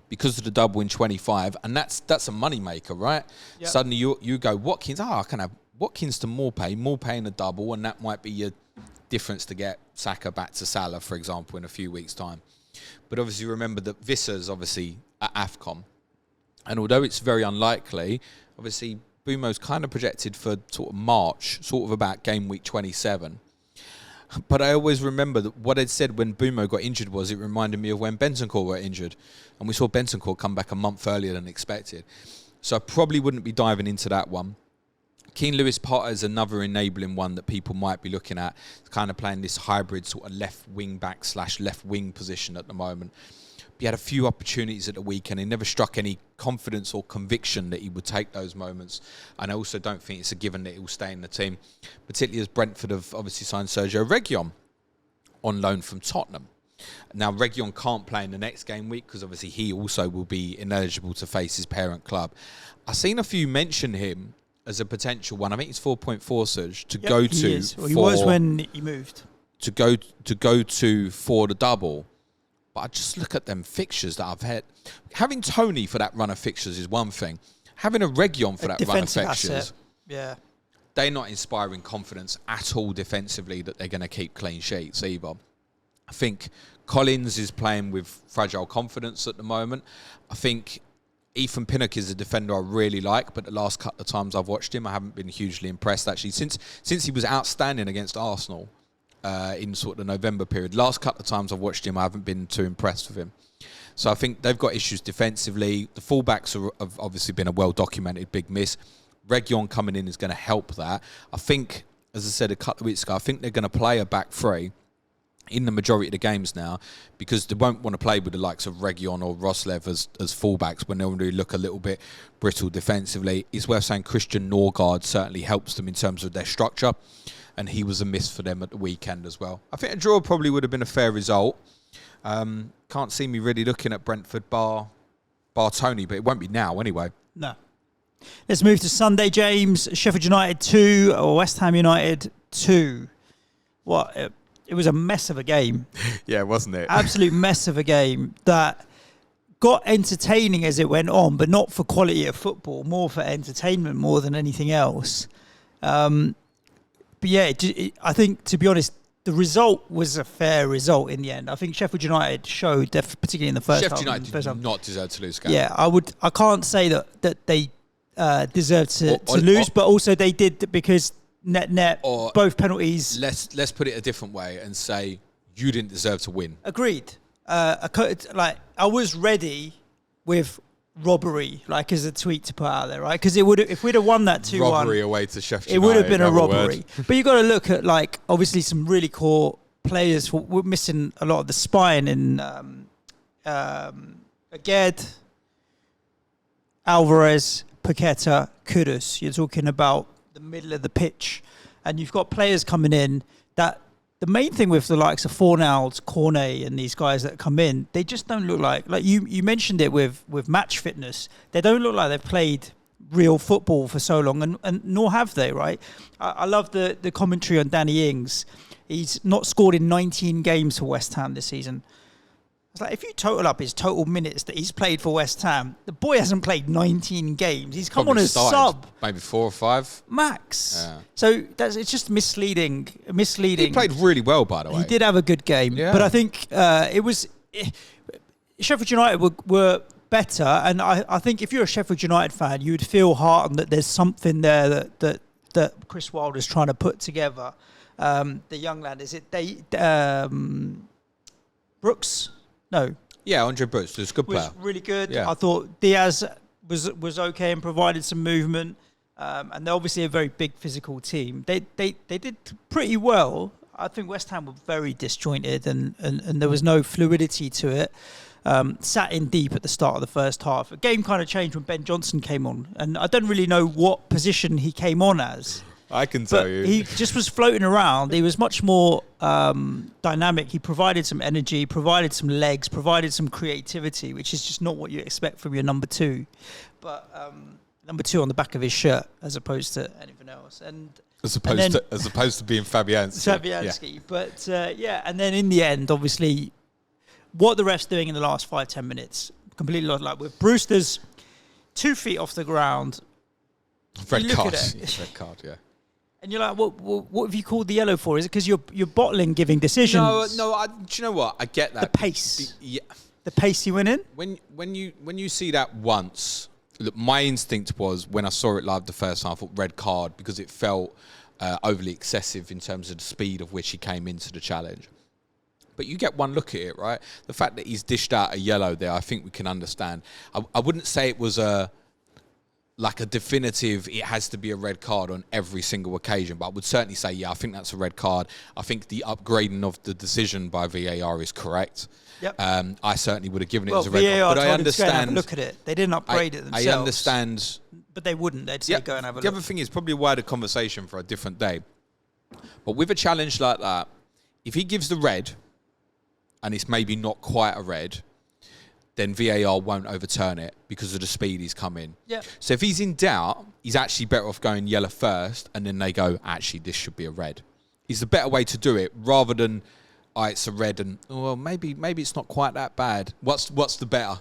because of the double in 25, and that's a money maker, right? Yep. Suddenly you go, Watkins, I can have Watkins to Maupay in a double, and that might be your difference to get Saka back to Salah, for example, in a few weeks' time. But obviously remember that Vissa's obviously at AFCON. And although it's very unlikely, obviously Bumo's kind of projected for sort of March, sort of about game week 27. But I always remember that what I'd said when Bumo got injured was it reminded me of when Bentancur got injured. And we saw Bentancur come back a month earlier than expected. So I probably wouldn't be diving into that one. Keane Lewis-Potter is another enabling one that people might be looking at. He's kind of playing this hybrid sort of left wing back / left wing position at the moment. He had a few opportunities at the weekend. He never struck any confidence or conviction that he would take those moments. And I also don't think it's a given that he'll stay in the team, particularly as Brentford have obviously signed Sergio Reguilon on loan from Tottenham. Now, Reguilon can't play in the next game week because obviously he also will be ineligible to face his parent club. I've seen a few mention him as a potential one. I think it's 4.4 Suj to go to. He is. Well, he was when he moved. To go to for the double. But I just look at them fixtures that I've had. Having Toney for that run of fixtures is one thing. Having a Reguilon for that run of fixtures, they're not inspiring confidence at all defensively that they're going to keep clean sheets either. I think Collins is playing with fragile confidence at the moment. I think Ethan Pinnock is a defender I really like, but the last couple of times I've watched him, I haven't been hugely impressed actually. Since he was outstanding against Arsenal in sort of the November period, last couple of times I've watched him, I haven't been too impressed with him. So I think they've got issues defensively. The fullbacks have obviously been a well-documented big miss. Reguilon coming in is going to help that. I think, as I said a couple of weeks ago, I think they're going to play a back three in the majority of the games now because they won't want to play with the likes of Reguilon or Roslev as fullbacks when they really look a little bit brittle defensively. It's worth saying Christian Norgard certainly helps them in terms of their structure, and he was a miss for them at the weekend as well. I think a draw probably would have been a fair result. Can't see me really looking at Brentford bar Toney, but it won't be now anyway. No. Let's move to Sunday, James. Sheffield United 2 or West Ham United 2. What? It was a mess of a game. Yeah, wasn't it? Absolute mess of a game that got entertaining as it went on, but not for quality of football, more for entertainment more than anything else. But yeah, I think, to be honest, the result was a fair result in the end. I think Sheffield United showed, particularly in the first half. Sheffield United did not deserve to lose. Yeah, I can't say that they deserved to lose, but also they did because net both penalties. Let's put it a different way and say you didn't deserve to win. Agreed. I was ready with robbery, as a tweet to put out there, right? Because if we'd have won that 2-1, robbery away to Sheffield United, it would have been a robbery. But you got to look at obviously some really core players. We're missing a lot of the spine in Aged, Alvarez, Paqueta, Kudus. You're talking about the middle of the pitch, and you've got players coming in that. The main thing with the likes of Fornals, Cornet, and these guys that come in, they just don't look like you mentioned it with match fitness. They don't look like they've played real football for so long, and nor have they, right? I love the commentary on Danny Ings. He's not scored in 19 games for West Ham this season. It's like, if you total up his total minutes that he's played for West Ham, the boy hasn't played 19 games. He's come Probably on as started, sub. maybe 4 or 5. Max. Yeah. So it's just misleading. He played really well, by the way. He did have a good game. Yeah. But I think Sheffield United were better. And I think if you're a Sheffield United fan, you would feel heartened that there's something there that Chris Wilder's trying to put together. The young lad, is it Brooks? No. Yeah, Andre Brooks was a good player. Was really good. Yeah. I thought Diaz was okay and provided some movement. And they're obviously a very big physical team. They did pretty well. I think West Ham were very disjointed and there was no fluidity to it. Sat in deep at the start of the first half. The game kind of changed when Ben Johnson came on. And I don't really know what position he came on as. I can tell you. He just was floating around. He was much more dynamic. He provided some energy, provided some legs, provided some creativity, which is just not what you expect from your number 2. But number 2 on the back of his shirt, as opposed to anything else. As opposed to being Fabianski. Yeah. But and then in the end, obviously, what the ref's doing in the last 5-10 minutes, completely with Brewster's 2 feet off the ground. Red card. Red card, yeah. And you're like, what have you called the yellow for? Is it because you're bottling giving decisions? No. Do you know what? I get that. The pace. The pace he went in. When you see that once, look, my instinct was when I saw it live the first time, I thought red card because it felt overly excessive in terms of the speed of which he came into the challenge. But you get one look at it, right? The fact that he's dished out a yellow there, I think we can understand. I wouldn't say it was a definitive, it has to be a red card on every single occasion. But I would certainly say, I think that's a red card. I think the upgrading of the decision by VAR is correct. Yep. I certainly would have given it as a red VAR card. But I understand. Look at it. They didn't upgrade it themselves. I understand. But they wouldn't. They'd say go and have a look. The other thing is probably a wider conversation for a different day. But with a challenge like that, if he gives the red, and it's maybe not quite a red, then VAR won't overturn it because of the speed he's come in. Yep. So if he's in doubt, he's actually better off going yellow first, and then they go, actually, this should be a red. It's the better way to do it, rather than, it's a red, and maybe it's not quite that bad. What's the better?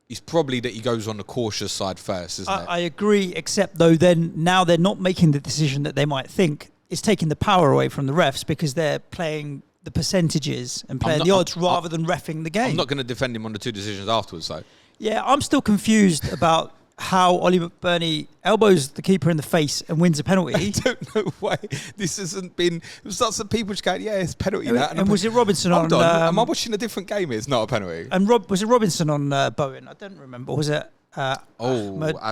It's probably that he goes on the cautious side first, isn't it? I agree, except though now they're not making the decision that they might think. It's taking the power away from the refs because they're playing the percentages and playing the odds rather than reffing the game. I'm not going to defend him on the 2 decisions afterwards, though. Yeah, I'm still confused about how Ollie McBurney elbows the keeper in the face and wins a penalty. I don't know why this hasn't been. There's lots of people just going, it's a penalty. And was it Robinson on? Am I watching a different game? It's not a penalty. And was it Robinson on Bowen? I don't remember. Was it? I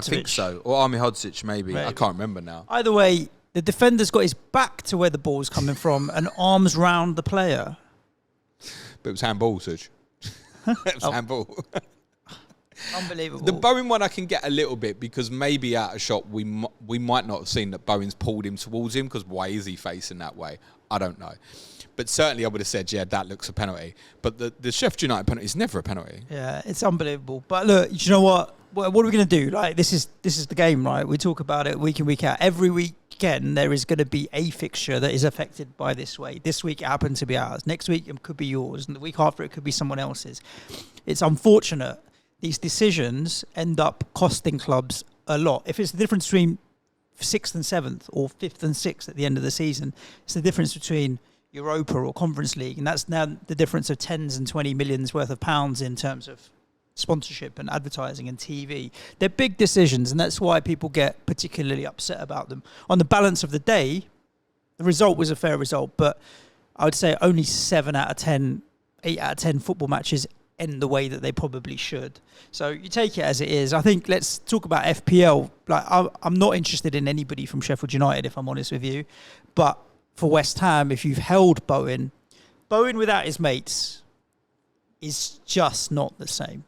think so. Or Army Hodzic, maybe. I can't remember now. Either way, the defender's got his back to where the ball's coming from and arms round the player. But it was handball, Suj. It was handball. Unbelievable. The Bowen one I can get a little bit because maybe out of shot we might not have seen that Bowen's pulled him towards him because why is he facing that way? I don't know. But certainly I would have said, that looks a penalty. But the Sheffield United penalty is never a penalty. Yeah, it's unbelievable. But look, you know what? What are we going to do? This is the game, right? We talk about it week in, week out. Every weekend there is going to be a fixture that is affected by this way. This week it happened to be ours. Next week it could be yours. And the week after it could be someone else's. It's unfortunate. These decisions end up costing clubs a lot. If it's the difference between 6th and 7th or 5th and 6th at the end of the season, it's the difference between Europa or Conference League, and that's now the difference of tens and 20 millions worth of pounds in terms of sponsorship and advertising and TV. They're big decisions, and that's why people get particularly upset about them. On the balance of the day, the result was a fair result, but I would say only 8 out of 10 football matches end the way that they probably should. So you take it as it is. I think let's talk about FPL. Like, I'm not interested in anybody from Sheffield United, if I'm honest with you. But for West Ham, if you've held Bowen without his mates is just not the same.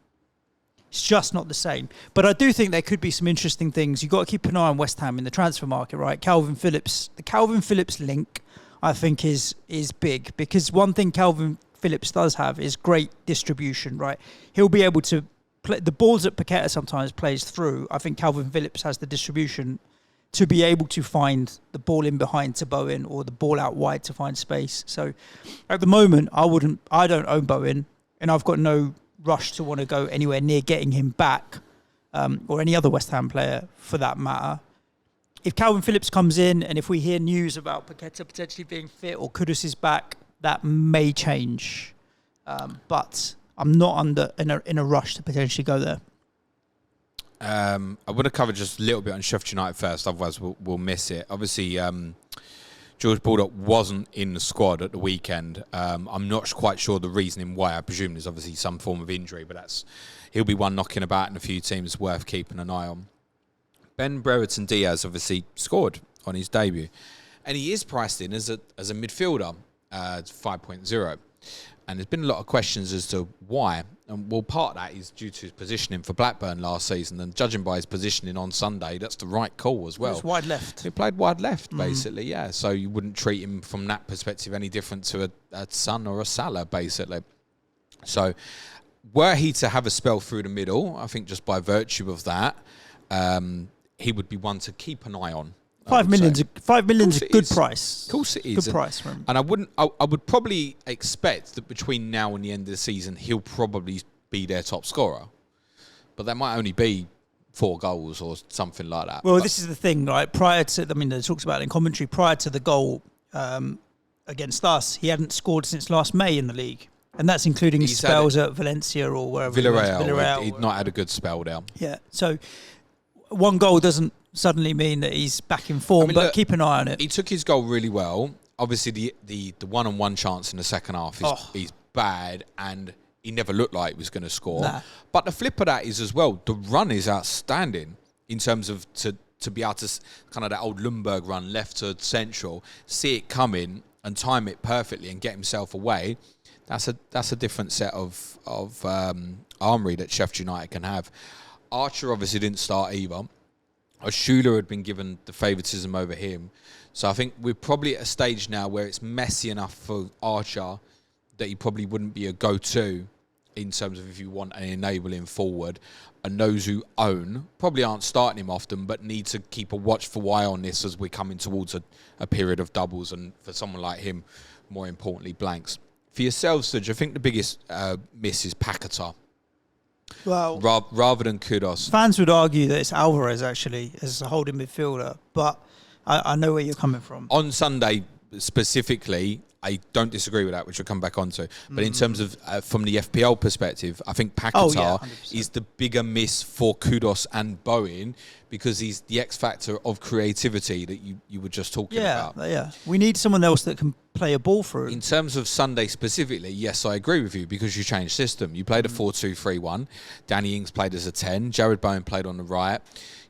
It's just not the same. But I do think there could be some interesting things. You've got to keep an eye on West Ham in the transfer market, right? The Calvin Phillips link, I think, is big. Because one thing Calvin Phillips does have is great distribution, right? He'll be able to play the balls that Paqueta sometimes plays through. I think Calvin Phillips has the distribution to be able to find the ball in behind to Bowen or the ball out wide to find space. So at the moment, I don't own Bowen, and I've got no rush to want to go anywhere near getting him back, or any other West Ham player for that matter. If Calvin Phillips comes in, and if we hear news about Paqueta potentially being fit or Kudus is back, that may change. But I'm not in a rush to potentially go there. I want to cover just a little bit on Sheffield United first, otherwise we'll miss it. Obviously, George Baldock wasn't in the squad at the weekend. I'm not quite sure the reasoning why. I presume there's obviously some form of injury, but he'll be one knocking about in a few teams worth keeping an eye on. Ben Brereton Diaz obviously scored on his debut, and he is priced in as a midfielder, 5.0. And there's been a lot of questions as to why. And well, part of that is due to his positioning for Blackburn last season. And judging by his positioning on Sunday, that's the right call as well. He was wide left. He played wide left, basically, yeah. So you wouldn't treat him from that perspective any different to a Son or a Salah, basically. So were he to have a spell through the middle, I think just by virtue of that, he would be one to keep an eye on. 5 million's a good price. Of course it is. Good price for him. And I would probably expect that between now and the end of the season, he'll probably be their top scorer. But that might only be 4 goals or something like that. Well, this is the thing, right? They talks about it in commentary, prior to the goal against us, he hadn't scored since last May in the league. And that's including spells at Valencia or wherever. Villarreal. He'd not had a good spell there. Yeah. So one goal doesn't suddenly mean that he's back in form, but look, keep an eye on it. He took his goal really well. Obviously, the one-on-one chance in the second half is bad, and he never looked like he was going to score. Nah. But the flip of that is as well, the run is outstanding in terms of to be able to kind of that old Lundberg run left to central, see it coming and time it perfectly and get himself away. That's a different set of armoury that Sheffield United can have. Archer obviously didn't start either. Schuler had been given the favouritism over him. So I think we're probably at a stage now where it's messy enough for Archer that he probably wouldn't be a go-to in terms of if you want an enabling forward. And those who own probably aren't starting him often, but need to keep a watchful eye on this as we're coming towards a period of doubles, and for someone like him, more importantly, blanks. For yourself, Suj, I think the biggest miss is Paqueta. Well, rather than Kudus. Fans would argue that it's Alvarez, actually, as a holding midfielder, but I know where you're coming from. On Sunday, specifically, I don't disagree with that, which we'll come back onto. But in terms of, from the FPL perspective, I think Paqueta is the bigger miss for Kudus and Bowen, because he's the X factor of creativity that you were just talking about. Yeah, we need someone else that can play a ball through. In terms of Sunday specifically, yes, I agree with you, because you changed system. You played a 4-2-3-1. Danny Ings played as a 10. Jared Bowen played on the right.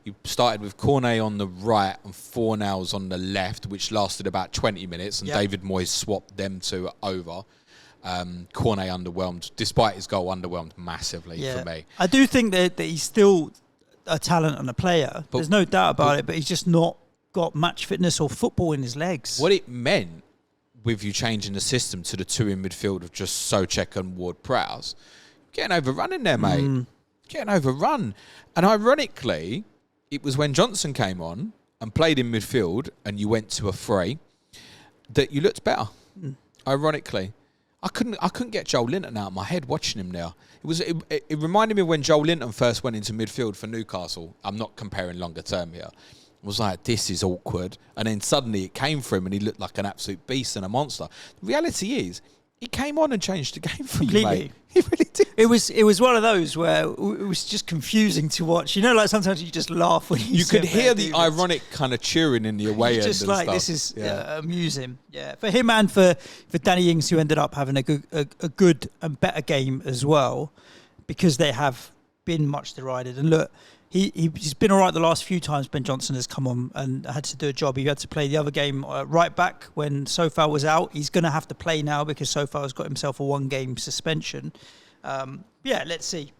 You started with Cornet on the right and Fornals on the left, which lasted about 20 minutes, and David Moyes swapped them two over. Cornet underwhelmed, despite his goal, underwhelmed massively for me. I do think that he's still a talent and a player. There's no doubt about it, but he's just not got match fitness or football in his legs. What it meant with you changing the system to the 2 in midfield of just Souček and Ward-Prowse, getting overrun in there, mate. Getting overrun. And ironically, it was when Johnson came on and played in midfield and you went to a 3 that you looked better. Ironically. I couldn't get Joel Linton out of my head watching him now. It reminded me of when Joel Linton first went into midfield for Newcastle. I'm not comparing longer term here. was like, this is awkward. And then suddenly it came for him and he looked like an absolute beast and a monster. The reality is, he came on and changed the game for you, mate. He really did. It was one of those where it was just confusing to watch. You know, like sometimes you just laugh when you could hear the ironic kind of cheering in the away end. Just like, stuff. This is amusing. Yeah, for him and for Danny Ings, who ended up having a good and better game as well, because they have been much derided. And look, he's been all right the last few times Ben Johnson has come on and had to do a job. He had to play the other game right back when Sofal was out. He's going to have to play now because Sofal's got himself a 1-game suspension. Let's see.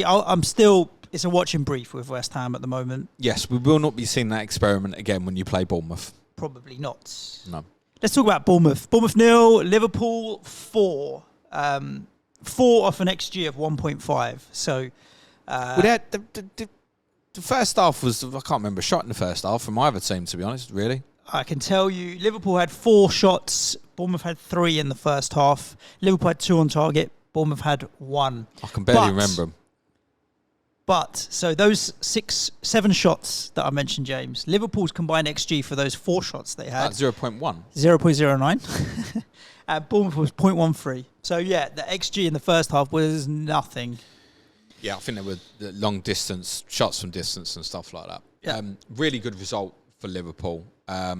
I'm still... It's a watching brief with West Ham at the moment. Yes, we will not be seeing that experiment again when you play Bournemouth. Probably not. No. Let's talk about Bournemouth. Bournemouth 0, Liverpool 4. 4 off an XG of 1.5. So... The first half was, I can't remember, a shot in the first half from either team, to be honest, really. I can tell you, Liverpool had 4 shots. Bournemouth had 3 in the first half. Liverpool had 2 on target. Bournemouth had 1. I can barely remember them. So those 7 shots that I mentioned, James, Liverpool's combined XG for those 4 shots they had. 0.1. 0.09. Bournemouth was 0.13. So, yeah, the XG in the first half was nothing. Yeah, I think there were the long distance, shots from distance and stuff like that. Yeah. Really good result for Liverpool. There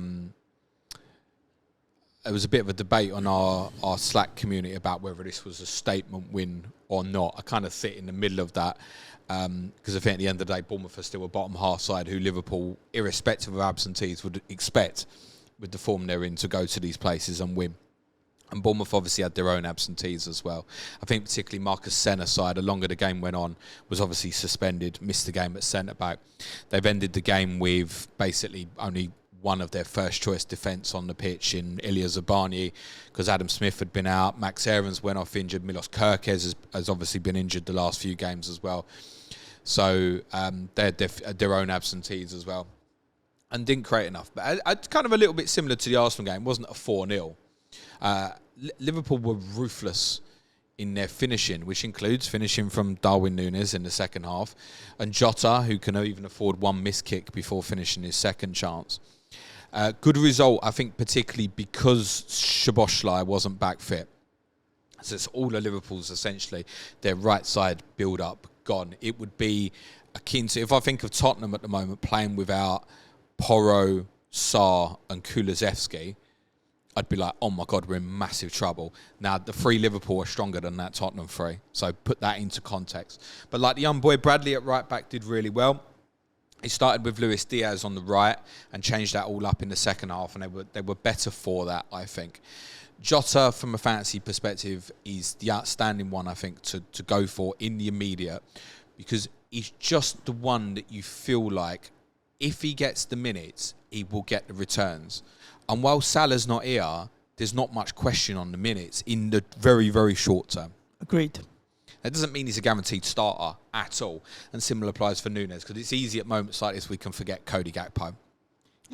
was a bit of a debate on our Slack community about whether this was a statement win or not. I kind of sit in the middle of that because I think at the end of the day, Bournemouth are still a bottom half side who Liverpool, irrespective of absentees, would expect with the form they're in to go to these places and win. And Bournemouth obviously had their own absentees as well. I think particularly Marcus Senna's side, the longer the game went on, was obviously suspended, missed the game at centre-back. They've ended the game with basically only one of their first-choice defence on the pitch in Ilya Zabani, because Adam Smith had been out. Max Aarons went off injured. Milos Kerkez has obviously been injured the last few games as well. So they had their own absentees as well. And didn't create enough. But kind of a little bit similar to the Arsenal game. It wasn't a 4-0. Liverpool were ruthless in their finishing, which includes finishing from Darwin Nunez in the second half, and Jota, who can even afford one missed kick before finishing his second chance. Good result, I think, particularly because Szoboszlai wasn't back fit. So it's all of Liverpool's essentially their right side build-up gone. It would be akin to, if I think of Tottenham at the moment playing without Porro, Sarr and Kulusevski, I'd be like, oh my God, we're in massive trouble. Now, the 3 Liverpool are stronger than that Tottenham 3. So put that into context. But like the young boy Bradley at right back did really well. He started with Luis Diaz on the right and changed that all up in the second half. And they were better for that, I think. Jota, from a fantasy perspective, is the outstanding one, I think, to go for in the immediate. Because he's just the one that you feel like, if he gets the minutes, he will get the returns. And while Salah's not here, there's not much question on the minutes in the very, very short term. Agreed. That doesn't mean he's a guaranteed starter at all. And similar applies for Nunez, because it's easy at moments like this we can forget Cody Gakpo,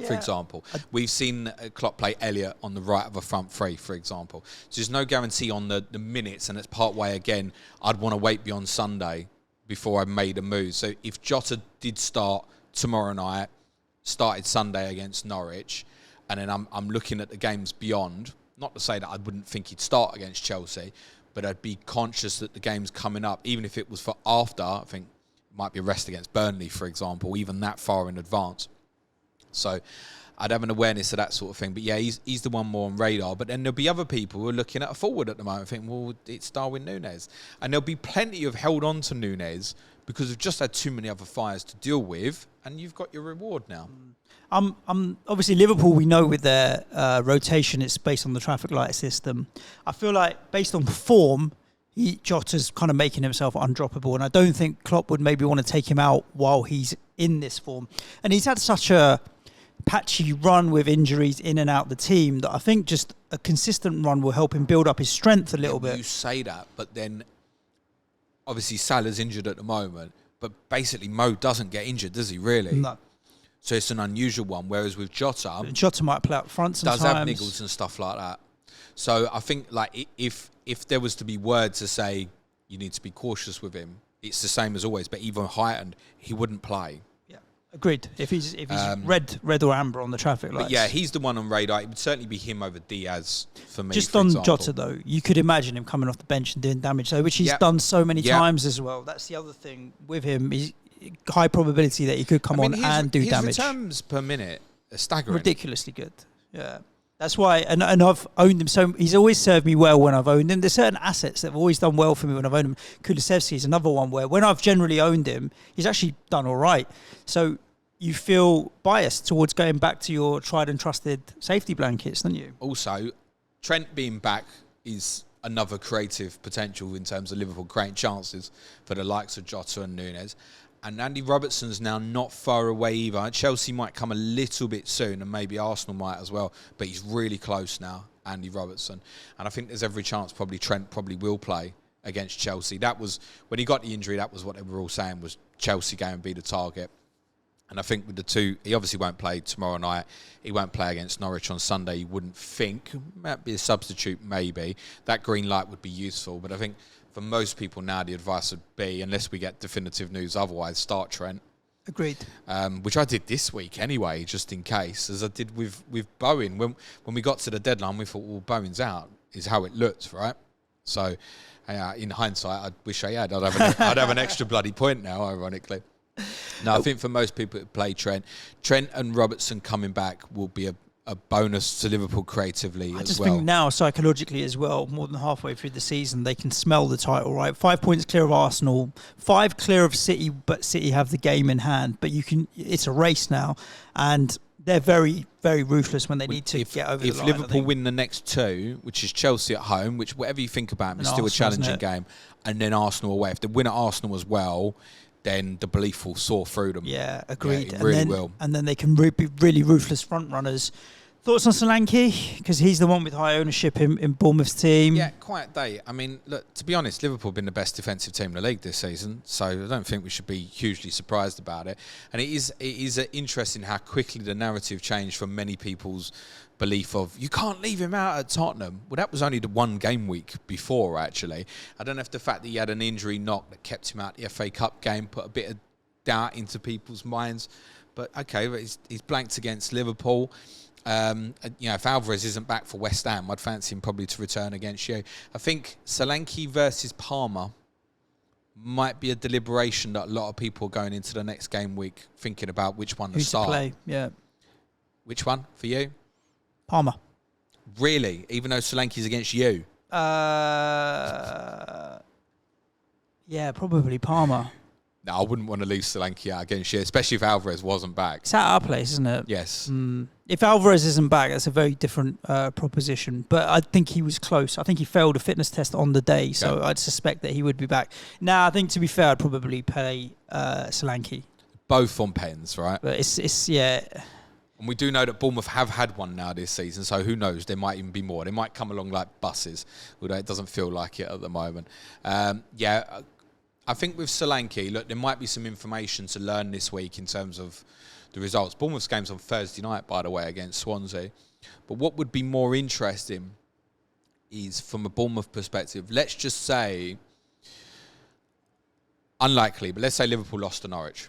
for example. We've seen Klopp play Elliott on the right of a front 3, for example. So there's no guarantee on the minutes, and it's part way again. I'd want to wait beyond Sunday before I made a move. So if Jota did start tomorrow night, started Sunday against Norwich, and then I'm looking at the games beyond, not to say that I wouldn't think he'd start against Chelsea, but I'd be conscious that the game's coming up, even if it was for after, I think it might be a rest against Burnley, for example, even that far in advance. So I'd have an awareness of that sort of thing. But yeah, he's the one more on radar. But then there'll be other people who are looking at a forward at the moment, thinking, well, it's Darwin Nunez. And there'll be plenty who've held on to Nunez because we've just had too many other fires to deal with, and you've got your reward now. Obviously Liverpool, we know with their rotation, it's based on the traffic light system. I feel like based on form, Jota's kind of making himself undroppable, and I don't think Klopp would maybe want to take him out while he's in this form. And he's had such a patchy run with injuries in and out the team that I think just a consistent run will help him build up his strength a little bit. You say that, but then obviously Salah's injured at the moment, but basically Mo doesn't get injured, does he really? No. So it's an unusual one, whereas with Jota might play up front sometimes. Does have niggles and stuff like that. So I think like if there was to be word to say you need to be cautious with him, it's the same as always, but even heightened, he wouldn't play. Yeah. Agreed. If he's red or amber on the traffic lights. But yeah, he's the one on radar. It would certainly be him over Diaz for me. Just for on example. Jota though, you could imagine him coming off the bench and doing damage, which he's done so many times as well. That's the other thing with him. He's high probability that he could come on and do damage. His returns per minute are staggering. Ridiculously good. Yeah. That's why, and I've owned him so. He's always served me well when I've owned him. There's certain assets that have always done well for me when I've owned him. Kulusevski is another one where when I've generally owned him, he's actually done all right. So you feel biased towards going back to your tried and trusted safety blankets, don't you? Also, Trent being back is another creative potential in terms of Liverpool creating chances for the likes of Jota and Nunez. And Andy Robertson's now not far away either. Chelsea might come a little bit soon, and maybe Arsenal might as well. But he's really close now, Andy Robertson. And I think there's every chance probably Trent probably will play against Chelsea. That was, when he got the injury, that was what they were all saying was Chelsea going to be the target. And I think with the two, he obviously won't play tomorrow night. He won't play against Norwich on Sunday, you wouldn't think. Might be a substitute, maybe. That green light would be useful. But I think for most people now, the advice would be, unless we get definitive news otherwise, start Trent. Agreed. Which I did this week anyway, just in case, as I did with Bowen. When we got to the deadline, we thought, well, Bowen's out, is how it looked, right? So, in hindsight, I wish I had. I'd have an extra bloody point now, ironically. No, I think for most people that play Trent and Robertson coming back will be a bonus to Liverpool creatively as well. I just think now, psychologically as well, more than halfway through the season, they can smell the title, right? 5 points clear of Arsenal, 5 clear of City, but City have the game in hand. But it's a race now, and they're very, very ruthless when they need to get over the line. If Liverpool win the next two, which is Chelsea at home, which whatever you think about them, is still a challenging game, and then Arsenal away. If they win at Arsenal as well, then the belief will soar through them. Yeah, agreed. Yeah, it really will. And then they can be really ruthless front runners. Thoughts on Solanke? Because he's the one with high ownership in Bournemouth's team. Yeah, quiet day. I mean, look, to be honest, Liverpool have been the best defensive team in the league this season, so I don't think we should be hugely surprised about it. And it is interesting how quickly the narrative changed from many people's belief of, you can't leave him out at Tottenham. Well, that was only the one game week before, actually. I don't know if the fact that he had an injury knock that kept him out the FA Cup game put a bit of doubt into people's minds. But, okay, he's blanked against Liverpool. If Alvarez isn't back for West Ham, I'd fancy him probably to return against you. I think Solanke versus Palmer might be a deliberation that a lot of people are going into the next game week thinking about which one to start. To play, yeah. Which one for you? Palmer. Really? Even though Solanke's against you? Yeah, probably Palmer. No, I wouldn't want to leave Solanke out against you, especially if Alvarez wasn't back. It's at our place, isn't it? Yes. If Alvarez isn't back, that's a very different proposition. But I think he was close. I think he failed a fitness test on the day, so I'd suspect that he would be back. Now, I think to be fair, I'd probably play Solanke. Both on pens, right? But it's yeah. And we do know that Bournemouth have had one now this season, so who knows? There might even be more. They might come along like buses, although it doesn't feel like it at the moment. I think with Solanke, look, there might be some information to learn this week in terms of the results. Bournemouth's game's on Thursday night, by the way, against Swansea. But what would be more interesting is, from a Bournemouth perspective, let's just say, unlikely, but let's say Liverpool lost to Norwich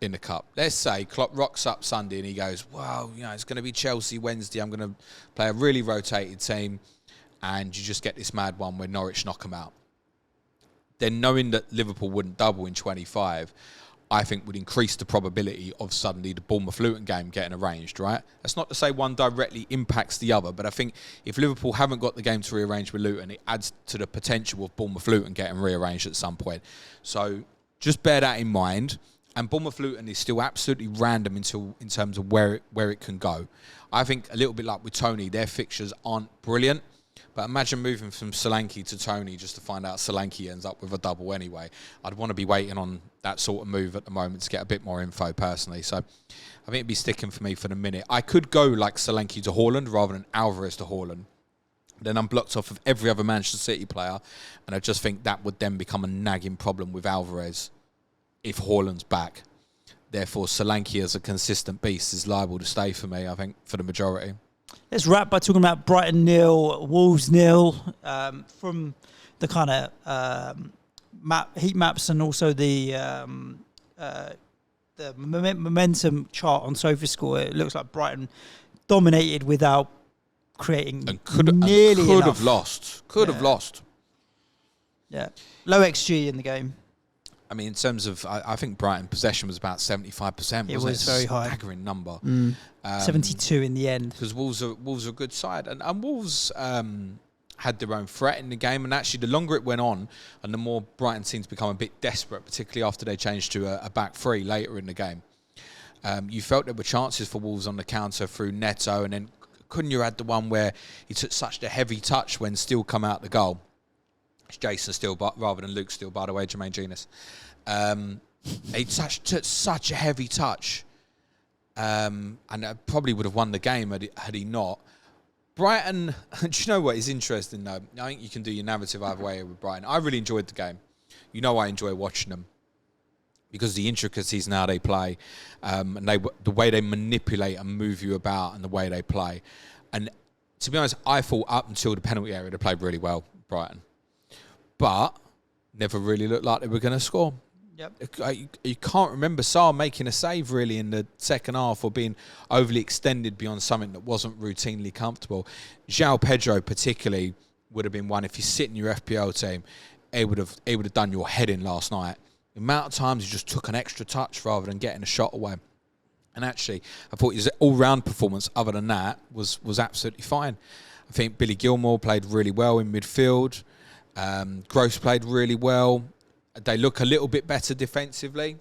in the Cup. Let's say Klopp rocks up Sunday and he goes, wow, it's going to be Chelsea Wednesday. I'm going to play a really rotated team. And you just get this mad one where Norwich knock them out. Then knowing that Liverpool wouldn't double in 25, I think would increase the probability of suddenly the Bournemouth-Luton game getting arranged, right? That's not to say one directly impacts the other, but I think if Liverpool haven't got the game to rearrange with Luton, it adds to the potential of Bournemouth-Luton getting rearranged at some point. So just bear that in mind. And Bournemouth-Luton is still absolutely random in terms of where it can go. I think a little bit like with Toney, their fixtures aren't brilliant. But imagine moving from Solanke to Toney just to find out Solanke ends up with a double anyway. I'd want to be waiting on that sort of move at the moment to get a bit more info personally. So I think it'd be sticking for me for the minute. I could go like Solanke to Haaland rather than Alvarez to Haaland. Then I'm blocked off of every other Manchester City player. And I just think that would then become a nagging problem with Alvarez if Haaland's back. Therefore, Solanke as a consistent beast is liable to stay for me, I think, for the majority. Let's wrap by talking about Brighton 0, Wolves 0, from the kind of heat maps and also the the momentum chart on SofaScore, it looks like Brighton dominated without creating and could have lost. Could have lost. Yeah. Low XG in the game. I mean, in terms of, I think Brighton possession was about 75%. It was very high. Staggering number. 72 in the end. Because Wolves are a good side. And Wolves had their own threat in the game. And actually, the longer it went on, and the more Brighton seemed to become a bit desperate, particularly after they changed to a back three later in the game. You felt there were chances for Wolves on the counter through Neto. And then Cunha had the one where he took such a heavy touch when Steele come out the goal. It's Jason Steele rather than Luke Steele, by the way, Jermaine Genius. He took such a heavy touch. And probably would have won the game had he not. Brighton, do you know what is interesting though? I think you can do your narrative either way with Brighton. I really enjoyed the game. You know I enjoy watching them because the intricacies now they play, and the way they manipulate and move you about and the way they play. And to be honest, I thought up until the penalty area they played really well, Brighton. But never really looked like they were going to score. Yep. You can't remember Salah making a save really in the second half or being overly extended beyond something that wasn't routinely comfortable. João Pedro particularly would have been one, if you sit in your FPL team, it would have done your head in last night. The amount of times he just took an extra touch rather than getting a shot away. And actually, I thought his all-round performance other than that was absolutely fine. I think Billy Gilmour played really well in midfield. Gross played really well. They look a little bit better defensively.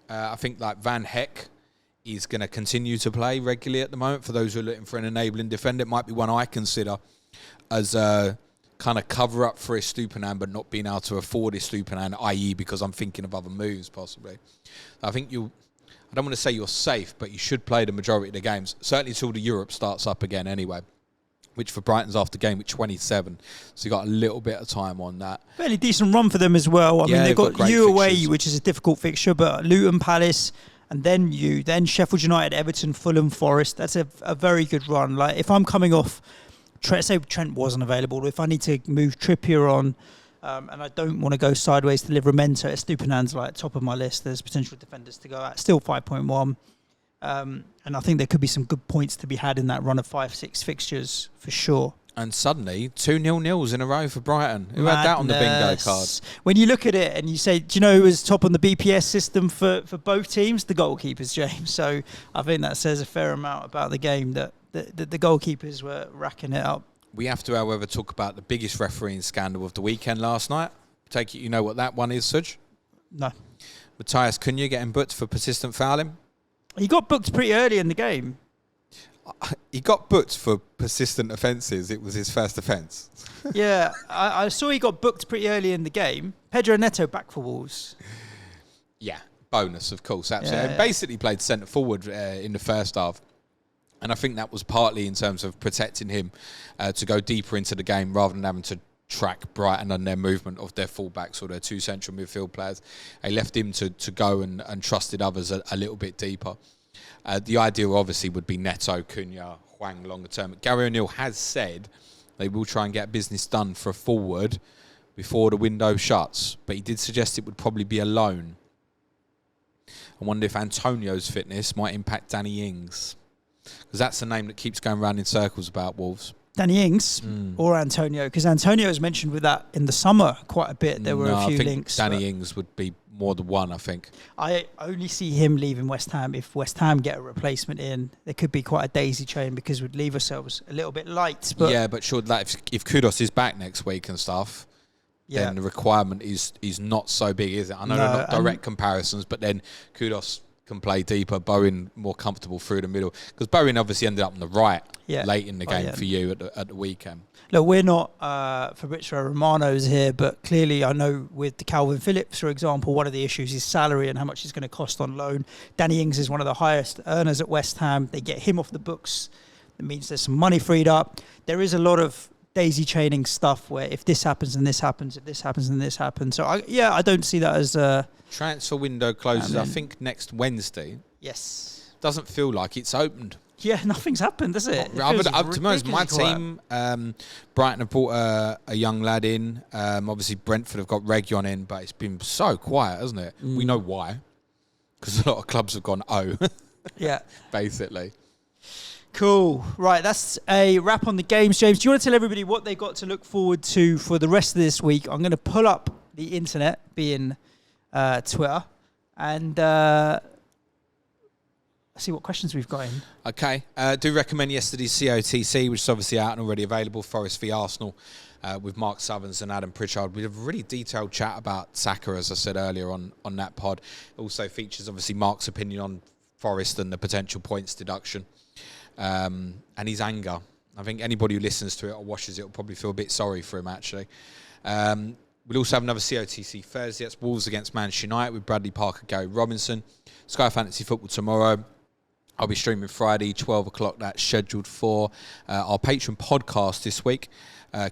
I think like Van Heck is going to continue to play regularly at the moment. For those who are looking for an enabling defender, it might be one I consider as a kind of cover up for Estupiñán, but not being able to afford Estupiñán, i.e. because I'm thinking of other moves possibly. I think I don't want to say you're safe, but you should play the majority of the games, certainly until the Europe starts up again anyway. Which for Brighton's after game week 27, so you got a little bit of time on that. Fairly decent run for them as well. I mean, they've got you away, which is a difficult fixture, but Luton, Palace, and then Sheffield United, Everton, Fulham, Forest. That's a very good run. Like if I'm coming off, say Trent wasn't available, if I need to move Trippier on, and I don't want to go sideways to Livramento, Estupiñán's like top of my list. There's potential defenders to go at. Still 5.1. And I think there could be some good points to be had in that run of 5-6 fixtures for sure. And suddenly, 2 0-0s in a row for Brighton. Who had that on the bingo card? When you look at it and you say, do you know who was top on the BPS system for both teams? The goalkeepers, James. So I think that says a fair amount about the game that the goalkeepers were racking it up. We have to, however, talk about the biggest refereeing scandal of the weekend last night. Take it you know what that one is, Suj? No. Matthias Cunha getting booked for persistent fouling. He got booked pretty early in the game. He got booked for persistent offences. It was his first offence. Yeah, I saw he got booked pretty early in the game. Pedro Neto back for Wolves. Yeah, bonus, of course, absolutely. Yeah. Basically played centre forward in the first half. And I think that was partly in terms of protecting him to go deeper into the game rather than having to track Brighton and their movement of their fullbacks or their two central midfield players. They left him to go and trusted others a little bit deeper. The idea obviously would be Neto, Cunha, Hwang longer term. Gary O'Neill has said they will try and get business done for a forward before the window shuts, but he did suggest it would probably be a loan. I wonder if Antonio's fitness might impact Danny Ings, because that's the name that keeps going around in circles about Wolves. Danny Ings or Antonio, because Antonio was mentioned with that in the summer quite a bit. There were a few links. Danny Ings would be more the one, I think. I only see him leaving West Ham. If West Ham get a replacement in, there could be quite a daisy chain because we'd leave ourselves a little bit light. But yeah, but sure, like if Kudus is back next week and stuff, then the requirement is not so big, is it? I know they're not direct comparisons, but then Kudus can play deeper, Bowen more comfortable through the middle, because Bowen obviously ended up on the right late in the game for you at the weekend. Look, we're not Fabrizio Romano's here, but clearly I know with the Calvin Phillips, for example, one of the issues is salary and how much it's going to cost on loan. Danny Ings is one of the highest earners at West Ham. They get him off the books. That means there's some money freed up. There is a lot of daisy chaining stuff where if this happens and this happens, if this happens and this happens. So I don't see that as transfer window closes, I think, next Wednesday. Yes. Doesn't feel like it's opened. Yeah, nothing's happened, does it? To be honest, my team, Brighton have brought a young lad in. Obviously, Brentford have got Region in, but it's been so quiet, hasn't it? We know why. because a lot of clubs have gone Yeah. basically. Cool. Right, that's a wrap on the games. James, do you want to tell everybody what they got to look forward to for the rest of this week? I'm going to pull up the internet, being Twitter, and see what questions we've got in. Okay. Do recommend yesterday's COTC, which is obviously out and already available, Forest v Arsenal, with Mark Southerns and Adam Pritchard. We have a really detailed chat about Saka, as I said earlier on that pod. It also features, obviously, Mark's opinion on Forest and the potential points deduction. And his anger. I think anybody who listens to it or watches it will probably feel a bit sorry for him, actually. We'll also have another COTC Thursday. That's Wolves against Manchester United with Bradley Parker, Gary Robinson. Sky Fantasy Football tomorrow. I'll be streaming Friday, 12 o'clock. That's scheduled for our Patreon podcast this week.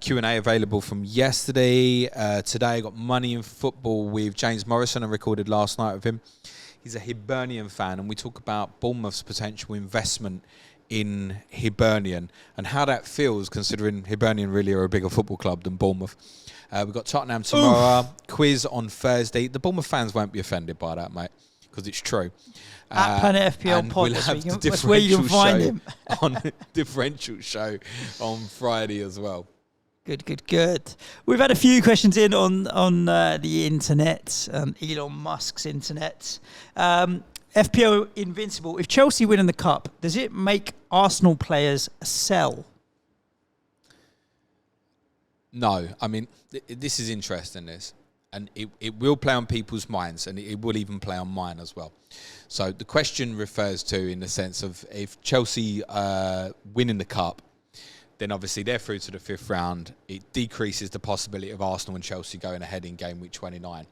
Q&A available from yesterday. Today I got Money in Football with James Morrison. I recorded last night with him. He's a Hibernian fan, and we talk about Bournemouth's potential investment in Hibernian and how that feels, considering Hibernian really are a bigger football club than Bournemouth. We've got Tottenham tomorrow, quiz on Thursday. The Bournemouth fans won't be offended by that, mate, because it's true. At Planet FPL Pod, we'll that's where you can find him. On differential show on Friday as well. Good. We've had a few questions in on the internet, Elon Musk's internet. FPL Invincible. If Chelsea win in the Cup, does it make Arsenal players sell? No. I mean, this is interesting, this. And it will play on people's minds, and it will even play on mine as well. So the question refers to, in the sense of, if Chelsea win in the Cup, then obviously they're through to the 5th round. It decreases the possibility of Arsenal and Chelsea going ahead in game week 29.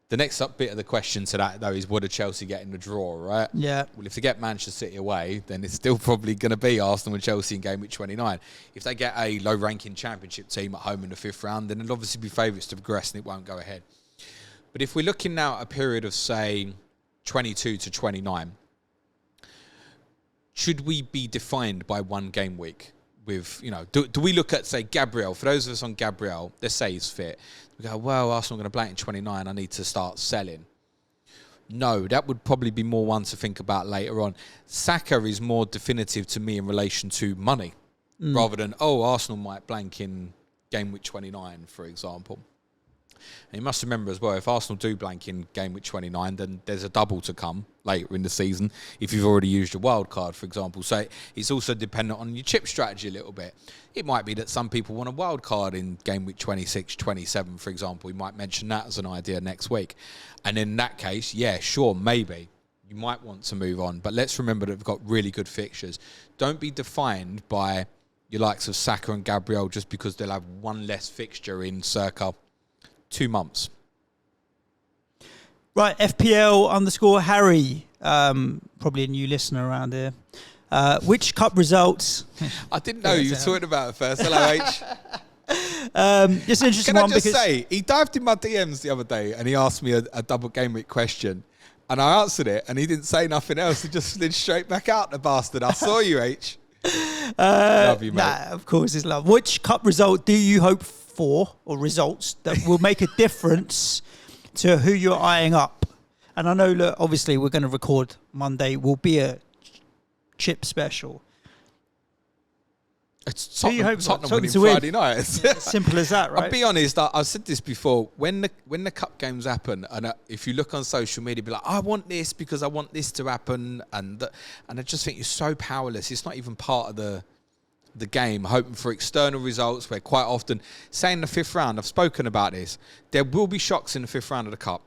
The next bit of the question to that, though, is what do Chelsea get in the draw, right? Yeah. Well, if they get Manchester City away, then it's still probably going to be Arsenal and Chelsea in game week 29. If they get a low-ranking championship team at home in the 5th round, then it'll obviously be favourites to progress and it won't go ahead. But if we're looking now at a period of, say, 22 to 29, should we be defined by one game week? With, do we look at, say, Gabriel? For those of us on Gabriel, let's say he's fit. We go, well, Arsenal are going to blank in 29. I need to start selling. No, that would probably be more one to think about later on. Saka is more definitive to me in relation to money, rather than, Arsenal might blank in game week 29, for example. And you must remember as well, if Arsenal do blank in game week 29, then there's a double to come later in the season if you've already used your wild card, for example. So it's also dependent on your chip strategy a little bit. It might be that some people want a wild card in game week 26, 27, for example. We might mention that as an idea next week. And in that case, yeah, sure, maybe you might want to move on. But let's remember that we've got really good fixtures. Don't be defined by your likes of Saka and Gabriel just because they'll have one less fixture in circa 2 months. Right, FPL_Harry, probably a new listener around here. Which cup results? I didn't know you were talking about it first. Hello, H. It's an interesting Can one. I just say, he dived in my DMs the other day and he asked me a double game week question. And I answered it and he didn't say nothing else. He just slid straight back out, the bastard. I saw you, H. Love you, mate. Nah, of course it's love. Which cup result do you hope for, or results, that will make a difference to who you're eyeing up? And I know, look, obviously we're going to record Monday, will be a chip special. It's Who you Tottenham hope winning to win? Friday night. Simple as that, right? I'll be honest, I've said this before. When the cup games happen, and if you look on social media, be like, I want this because I want this to happen, and I just think you're so powerless. It's not even part of the game, hoping for external results, where quite often, say in the 5th round, I've spoken about this, there will be shocks in the 5th round of the Cup.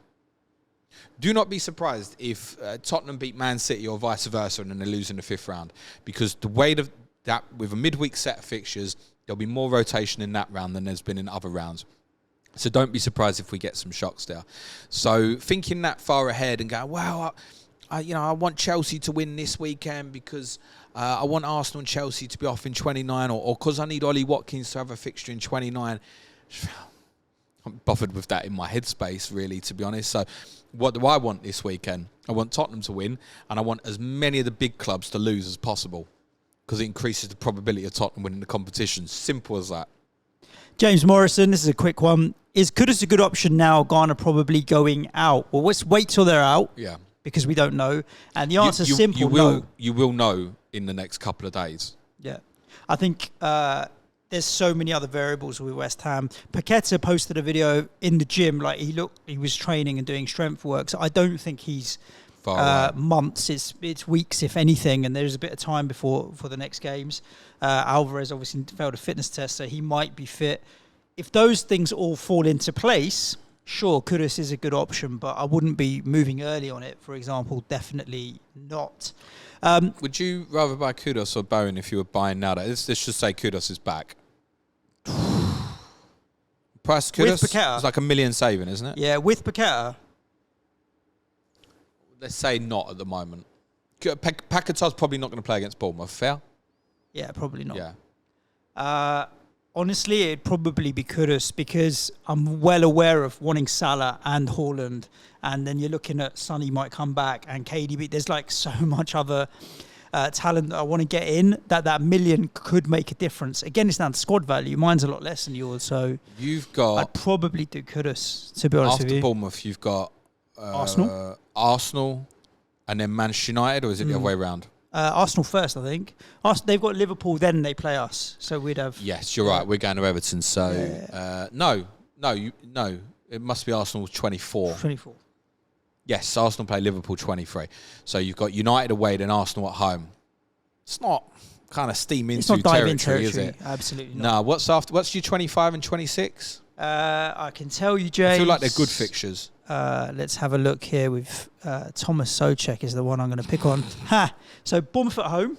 Do not be surprised if Tottenham beat Man City or vice versa and then they lose in the 5th round, because the way that with a midweek set of fixtures, there'll be more rotation in that round than there's been in other rounds. So don't be surprised if we get some shocks there. So thinking that far ahead and going, wow, I want Chelsea to win this weekend because I want Arsenal and Chelsea to be off in 29, or because I need Ollie Watkins to have a fixture in 29. I'm bothered with that in my headspace, really, to be honest. So what do I want this weekend? I want Tottenham to win, and I want as many of the big clubs to lose as possible, because it increases the probability of Tottenham winning the competition. Simple as that. James Morrison, this is a quick one. Is Kudus a good option now? Garner probably going out. Well, let's wait till they're out. Yeah. because we don't know. And the answer's simple, no. You will know in the next couple of days. Yeah. I think there's so many other variables with West Ham. Paqueta posted a video in the gym, like he was training and doing strength work. So I don't think he's months. It's weeks, if anything, and there's a bit of time for the next games. Alvarez obviously failed a fitness test, so he might be fit. If those things all fall into place, sure, Kudus is a good option, but I wouldn't be moving early on it, for example. Definitely not. Would you rather buy Kudus or Bowen if you were buying now? Let's just say Kudus is back. Price Kudus? With Paqueta? It's like $1 million saving, isn't it? Yeah, with Paqueta. Let's say not at the moment. Paqueta's probably not going to play against Bournemouth. Fair? Yeah, probably not. Yeah. Honestly, it'd probably be Kudus because I'm well aware of wanting Salah and Haaland, and then you're looking at Sonny might come back and KDB. There's like so much other talent that I want to get in that $1 million could make a difference. Again, it's down to squad value. Mine's a lot less than yours, so I'd probably do Kudus, to be honest with you. After Bournemouth, you've got Arsenal, and then Manchester United, or is it the other way around? Arsenal first, I think. They've got Liverpool, then they play us. So we'd have... Yes, you're right. We're going to Everton. So, no. It must be Arsenal 24. 24. Yes, Arsenal play Liverpool 23. So you've got United away, then Arsenal at home. It's not kind of steam into territory, is it? Absolutely not. No, what's your 25 and 26? I can tell you, James. I feel like they're good fixtures. Let's have a look here with Thomas Souček is the one I'm going to pick on. So Bournemouth at home,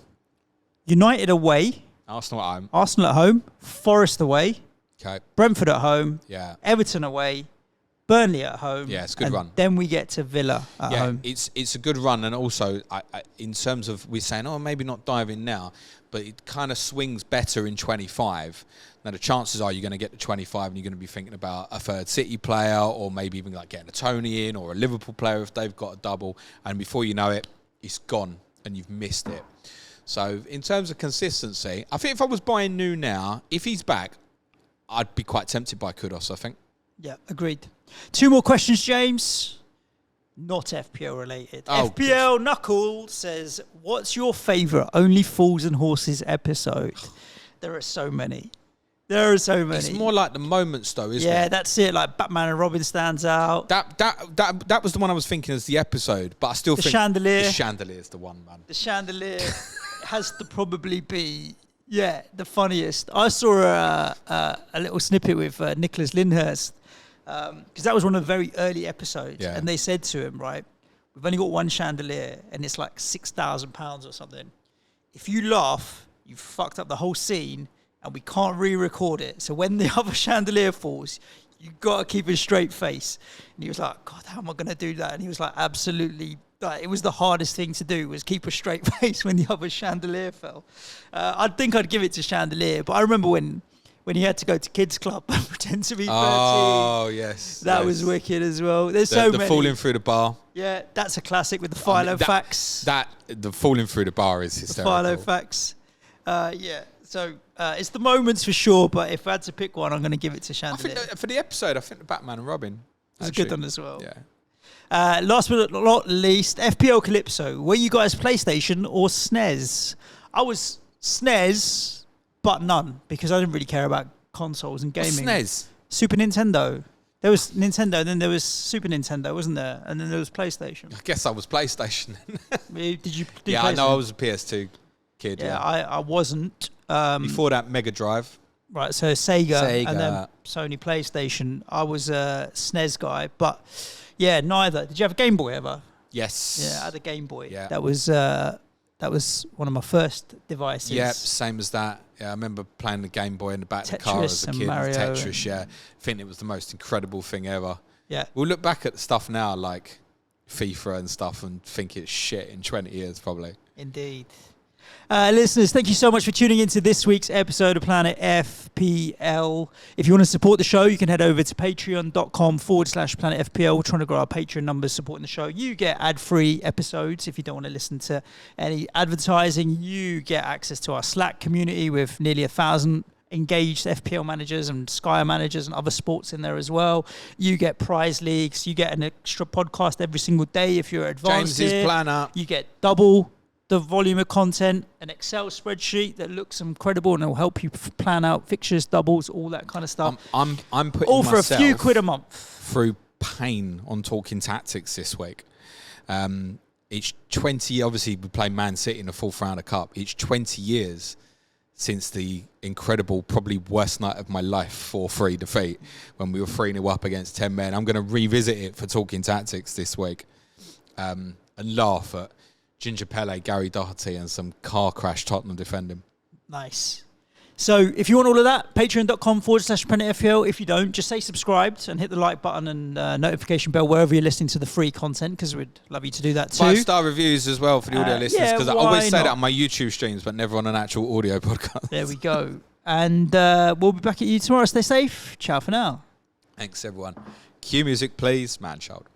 United away, Arsenal at home, Forest away, okay, Brentford at home, yeah, Everton away, Burnley at home. Yeah, it's a good run. Then we get to Villa at home. It's a good run, and also in terms of we're saying, maybe not dive in now, but it kind of swings better in 25. Now the chances are you're going to get to 25 and you're going to be thinking about a third City player, or maybe even like getting a Toney in, or a Liverpool player if they've got a double, and before you know it, it's gone and you've missed it. So in terms of consistency, I think if I was buying new now, if he's back, I'd be quite tempted by Kudus, I think. Yeah, agreed. 2 more questions, James. Not FPL related. FPL Knuckle says, what's your favourite Only Fools and Horses episode? There are so many. It's more like the moments, though, isn't it? Yeah, that's it. Like Batman and Robin stands out. That was the one I was thinking as the episode, but I still think chandelier. The chandelier is the one, man. The chandelier has to probably be the funniest. I saw a little snippet with Nicholas Lyndhurst because that was one of the very early episodes, and they said to him, right, we've only got one chandelier and it's like £6,000 or something. If you laugh, you've fucked up the whole scene. And we can't re-record it. So when the other chandelier falls, you got to keep a straight face. And he was like, God, how am I going to do that? And he was like, absolutely. It was the hardest thing to do, was keep a straight face when the other chandelier fell. I think I'd give it to chandelier. But I remember when he had to go to kids club and pretend to be 13. Oh, yes. That was wicked as well. There's so many. The falling through the bar. Yeah, that's a classic with the Filofax. The falling through the bar is hysterical. The Filofax. So it's the moments for sure, but if I had to pick one, I'm going to give it to Chandelier. I think for the episode, I think the Batman and Robin. It's a good one as well. Yeah. Last but not least, FPL Calypso. Were you guys PlayStation or SNES? I was SNES, but none, because I didn't really care about consoles and gaming. SNES? Super Nintendo. There was Nintendo, then there was Super Nintendo, wasn't there? And then there was PlayStation. I guess I was PlayStation. Did you do PlayStation? I know I was a PS2 kid. Yeah, I wasn't. Before that, Mega Drive. Right, so Sega, and then Sony PlayStation. I was a SNES guy, but neither. Did you have a Game Boy ever? Yes. Yeah, I had a Game Boy. Yeah. That was one of my first devices. Yeah, same as that. Yeah, I remember playing the Game Boy in the back of the car as a kid. Mario Tetris, I think it was the most incredible thing ever. Yeah. We'll look back at the stuff now, like FIFA and stuff, and think it's shit in 20 years, probably. Indeed. Listeners, thank you so much for tuning into this week's episode of Planet FPL. If you want to support the show, you can head over to patreon.com/Planet FPL. We're trying to grow our Patreon numbers supporting the show. You get ad-free episodes if you don't want to listen to any advertising. You get access to our Slack community with nearly 1,000 engaged FPL managers and Sky managers and other sports in there as well. You get prize leagues. You get an extra podcast every single day if you're advanced. James's planner. You get double the volume of content, an Excel spreadsheet that looks incredible and will help you plan out fixtures, doubles, all that kind of stuff. I'm putting all for a few quid a month through pain on Talking Tactics this week. Each 20, obviously we play Man City in the fourth round of Cup. Each 20 years since the incredible, probably worst night of my life, 4-3 defeat when we were 3-0 up against 10 men. I'm going to revisit it for Talking Tactics this week and laugh at Ginger Pele, Gary Doherty and some car crash Tottenham defending. Nice. So if you want all of that, patreon.com/PrenetFPL. If you don't, just say subscribed and hit the like button and notification bell wherever you're listening to the free content, because we'd love you to do that too. 5-star reviews as well for the audio listeners, because I always say not? that on my YouTube streams, but never on an actual audio podcast. There we go. And we'll be back at you tomorrow. Stay safe. Ciao for now. Thanks, everyone. Cue music, please. Man child.